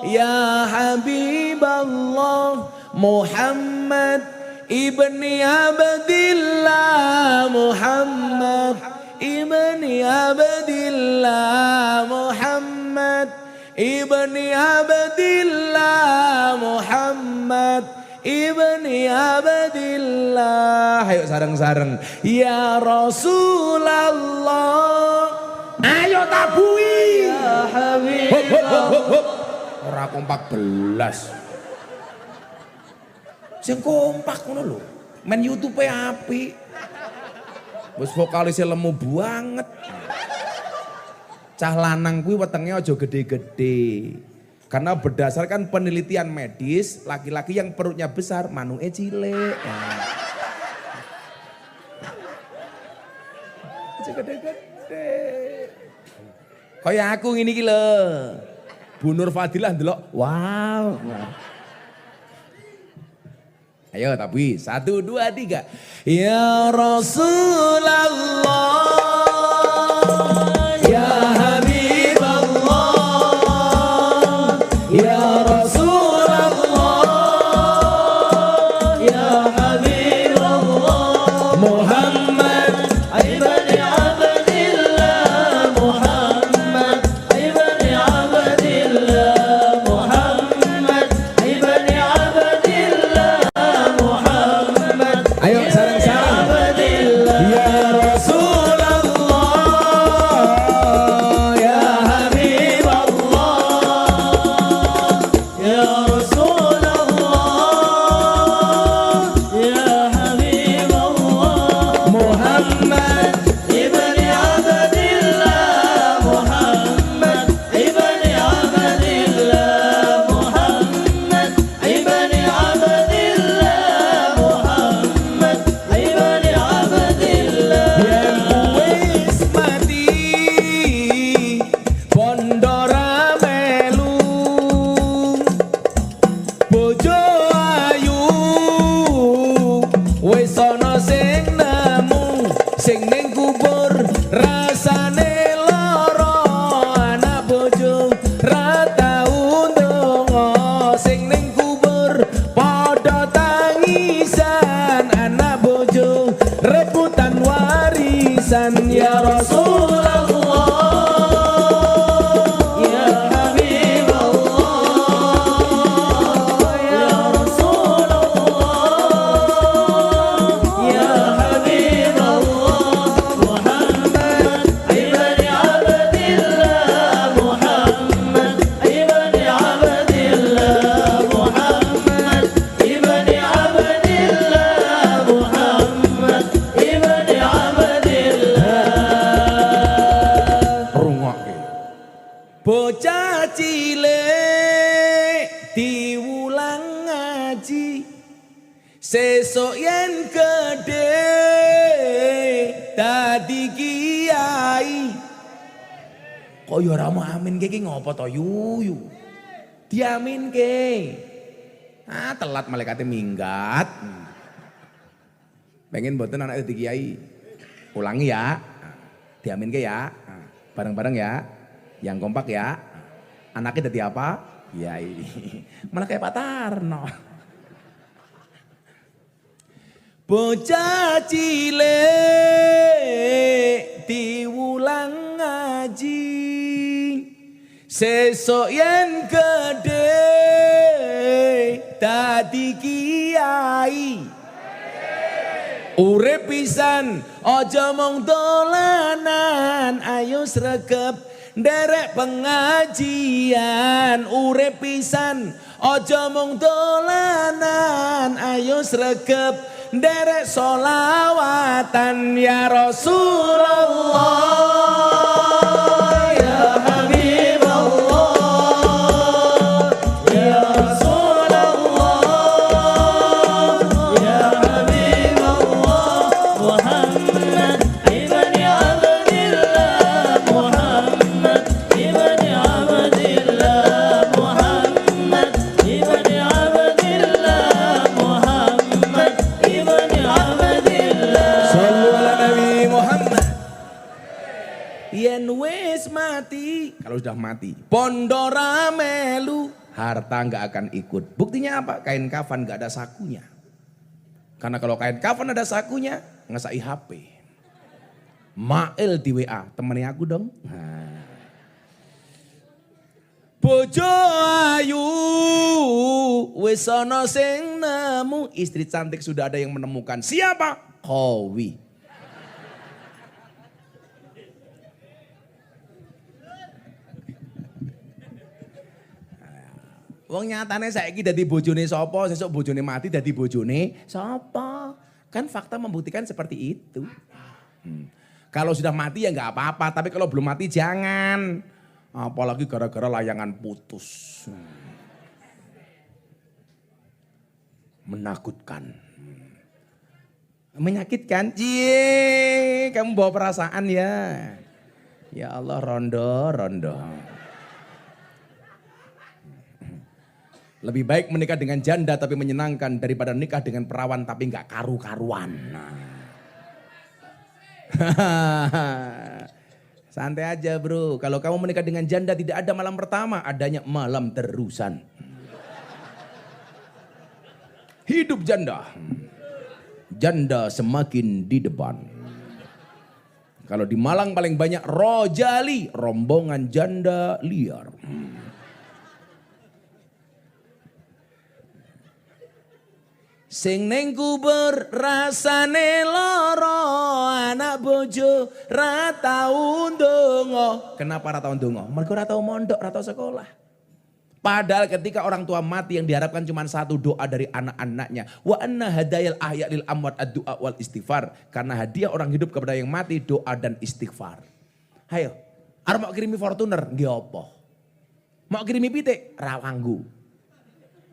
ya Habiballah, Muhammad ibni Abdillah, Muhammad ibni Abdillah, Muhammad ibni Abdillah, Muhammad ibni Abdillah. Ayo sareng-sareng. Ya Rasulullah. Ayo tabui. Ya Habibullah. Ora kompak belas. Sing kompak ngono lho. Men YouTube-e apik. Wis vokalisnya lemu banget. Cah lanang kuwi wetenge aja gede-gede. Karena berdasarkan penelitian medis, laki-laki yang perutnya besar manuke cilik. Aja gede-gede. Kayak aku ngene iki lho. Bu Nur Fadilah ndelok, wow. Ayo tapi 1, 2, 3. Ya Rasulullah, ya Habiballah, ya Rasulullah, ya Habiballah, Muhammad ibni Abdillah, Muhammad ibni Abdillah, Muhammad ibni Abdillah. Ayo sareng-sareng. Ya Rasulullah, ya Habiballah, ya Rasulullah, ya Habiballah, Muhammad ibni Abdillah, Muhammad ibni Abdillah, Muhammad ibni Abdillah, Muhammad ibni Abdillah. Yen wis mati pondora melu, bojo ayu wis ana sing nemu, sing ning kubur rasane lara, anak bojo ra tau ndonga, sing ning kubur padha tangisan, anak bojo rebutan warisan. Ya Rasulullah, ya Habiballah, ya Rasulullah, ya Habiballah, Muhammad ibni Abdillah, Muhammad ibni Abdillah, Muhammad ibni Abdillah, Muhammad ibni Abdillah. Rungokke. Bocah cilik diulang ngaji, sesuk yen gedhe dadi kiai. Kok ya ora mau aminke iki ngopo to yuyu? Diaminke. Ah telat malaikate minggat. Pengen mboten anak dadi kiai. Ulangi ya. Diaminke ya. Bareng-bareng ya. Yang kompak ya. Anaknya dadi apa? Kiai. Malah kayak Pak Tarno. Bocah cilik diulang ngaji, sesuk yen gedhe dadi kiai. Urip pisan aja mung dolanan, ayo sregep nderek pengajian. Urip pisan aja mung dolanan, ayo sregep nderek solawatan. Ya Rasulullah, ya Habib kalau sudah mati. Pondora melu, harta nggak akan ikut. Buktinya apa? Kain kafan nggak ada sakunya. Karena kalau kain kafan ada sakunya, ngesai HP. Mail di WA, temani aku dong. Nah. Bojo ayu, wis ana sing nemu. Istri cantik sudah ada yang menemukan. Siapa? Kowi. Wong nyatane saiki dadi bojone sapa, sesuk bojone mati dadi bojone sapa. Kan fakta membuktikan seperti itu. Kalau sudah mati ya nggak apa-apa, tapi kalau belum mati jangan. Apalagi gara-gara layangan putus. Menakutkan. Menyakitkan. Cie, kamu bawa perasaan ya. Ya Allah, rondo. Lebih baik menikah dengan janda tapi menyenangkan daripada nikah dengan perawan tapi nggak karu-karuan. Santai aja bro, kalau kamu menikah dengan janda tidak ada malam pertama, adanya malam terusan. Hidup janda. Janda semakin di depan. Kalau di Malang paling banyak rojali, rombongan janda liar. Sing ning kubur rasane loro, anak bojo ra tau ndonga. Kenapa ra tau ndonga? Mergo ra tau mondok, ra tau sekolah. Padahal ketika orang tua mati yang diharapkan cuma satu doa dari anak-anaknya. Wa anna hadayal ahya lil amwat ad-du'a wal istighfar. Karena hadiah orang hidup kepada yang mati doa dan istighfar. Hayo, arep mau kirimi Fortuner nggih apa? Mau kirimi pitik ra wanggu.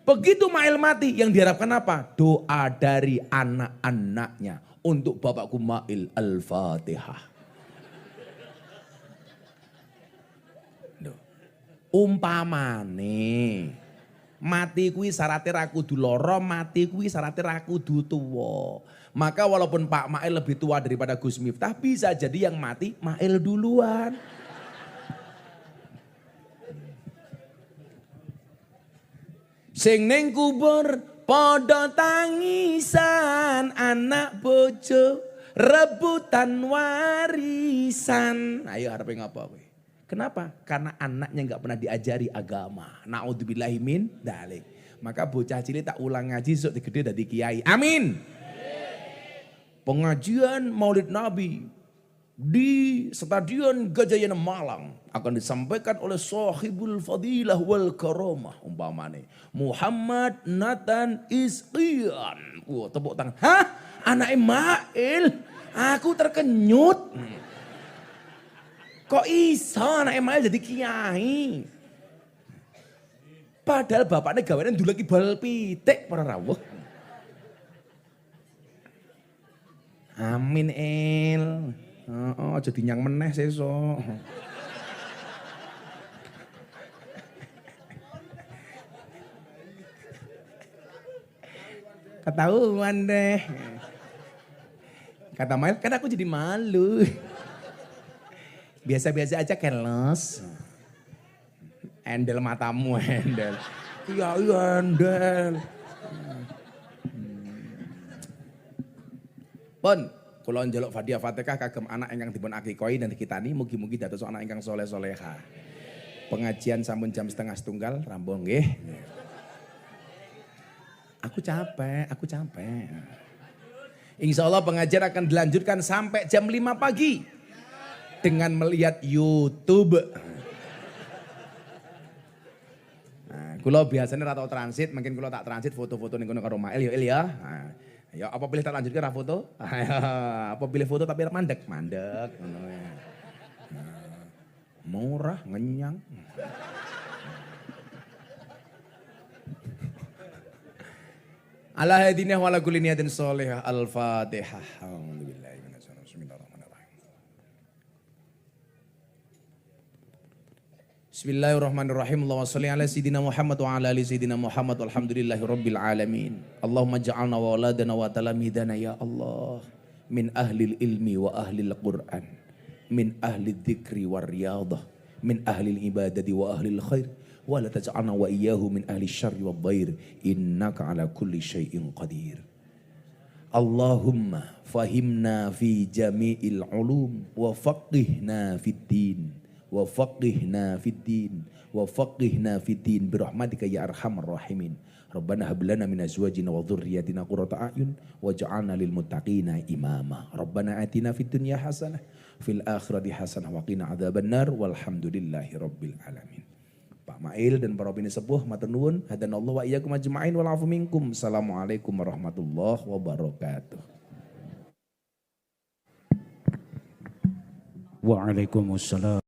Begitu Mail mati yang diharapkan apa? Doa dari anak-anaknya untuk bapakku Mail. Al-Fatihah. Umpamane mati kuwi syaratnya ra kudu lara, mati kuwi syaratnya ra kudu tuwa. Maka walaupun Pak Mail lebih tua daripada Gus Miftah, bisa jadi yang mati Mail duluan. Sing ning kubur padha tangisan, anak bojo rebutan warisan. Ayo arepe ngapa kowe? Kenapa? Karena anaknya nggak pernah diajari agama. Naudzubillahi min dzalik. Maka bocah cilik tak ulang ngaji sok digede dadi kiai. Amin. Pengajian Maulid Nabi di Stadion Gajayana Malang akan disampaikan oleh Sahibul Fadilah wal Karamah umpamane Muhammad Nathan Isqian. Wah, tepuk tangan. Hah? Anak Mail? Aku terkenyut. Kok iso anak Mail jadi kiai? Padahal bapaknya gaweane nduleki bal pitik para rawuh. Amin El. Aja dinyang meneh sesuk. Ketahuan deh. Kata Mail, kan aku jadi malu. Biasa-biasa aja keles. Endel matamu, endel. Iya, endel. Pun, kula njaluk Fadhiyah Fatihah kagem anak ingkang dipun akikoi dan dikitani mugi-mugi dados anak ingkang soleh-soleha. Pengajian sampun jam 12:30 rampung nggih. Aku capek. Insya Allah pengajian akan dilanjutkan sampai jam 5 pagi. Dengan melihat YouTube. Nah, kula biasanya rata transit, mungkin kula tak transit foto-foto ning kono karo Mail ya Il ya. Nah, ya apa pilih tak lanjutkan ra foto? Apa pilih foto tapi mandek ngono ya. Murah, ngenyang. Ala hadinah wa ala kulli niyatin sholihah. Al-Fatihah. Alhamdulillah. Bismillahirrahmanirrahim. Allahumma sholli ala sayyidina Muhammad wa ala ali sayyidina Muhammad walhamdulillahi rabbil alamin. Allahumma ja'alna wa waladana wa talamidana ya Allah min ahlil ilmi wa ahlil Qur'an, min ahli dzikri war riyadah, min ahli al-ibadati wa ahli al-khair wa la taj'alna wa iyyahu min ahli syarri wad dhair innaka ala kulli syai'in qadir. Allahumma fahimna fi jami'il ulum wa faqihna fid din wa faqihna fid din wa faqihna fid din birahmatika ya arhamar rahimin. Rabbana hab lana min azwajina wa dhurriyyatina qurrata a'yun waj'alna lil muttaqina imama. Rabbana atina fid dunya hasanah fil akhirati hasanah wa qina adzabannar walhamdulillahi rabbil alamin. Pak Mail dan para bini sepuh matur nuwun, hadanallahu wa iyyakum ajma'in wal afu minkum. Assalamualaikum warahmatullahi wabarakatuh. Waalaikumsalam.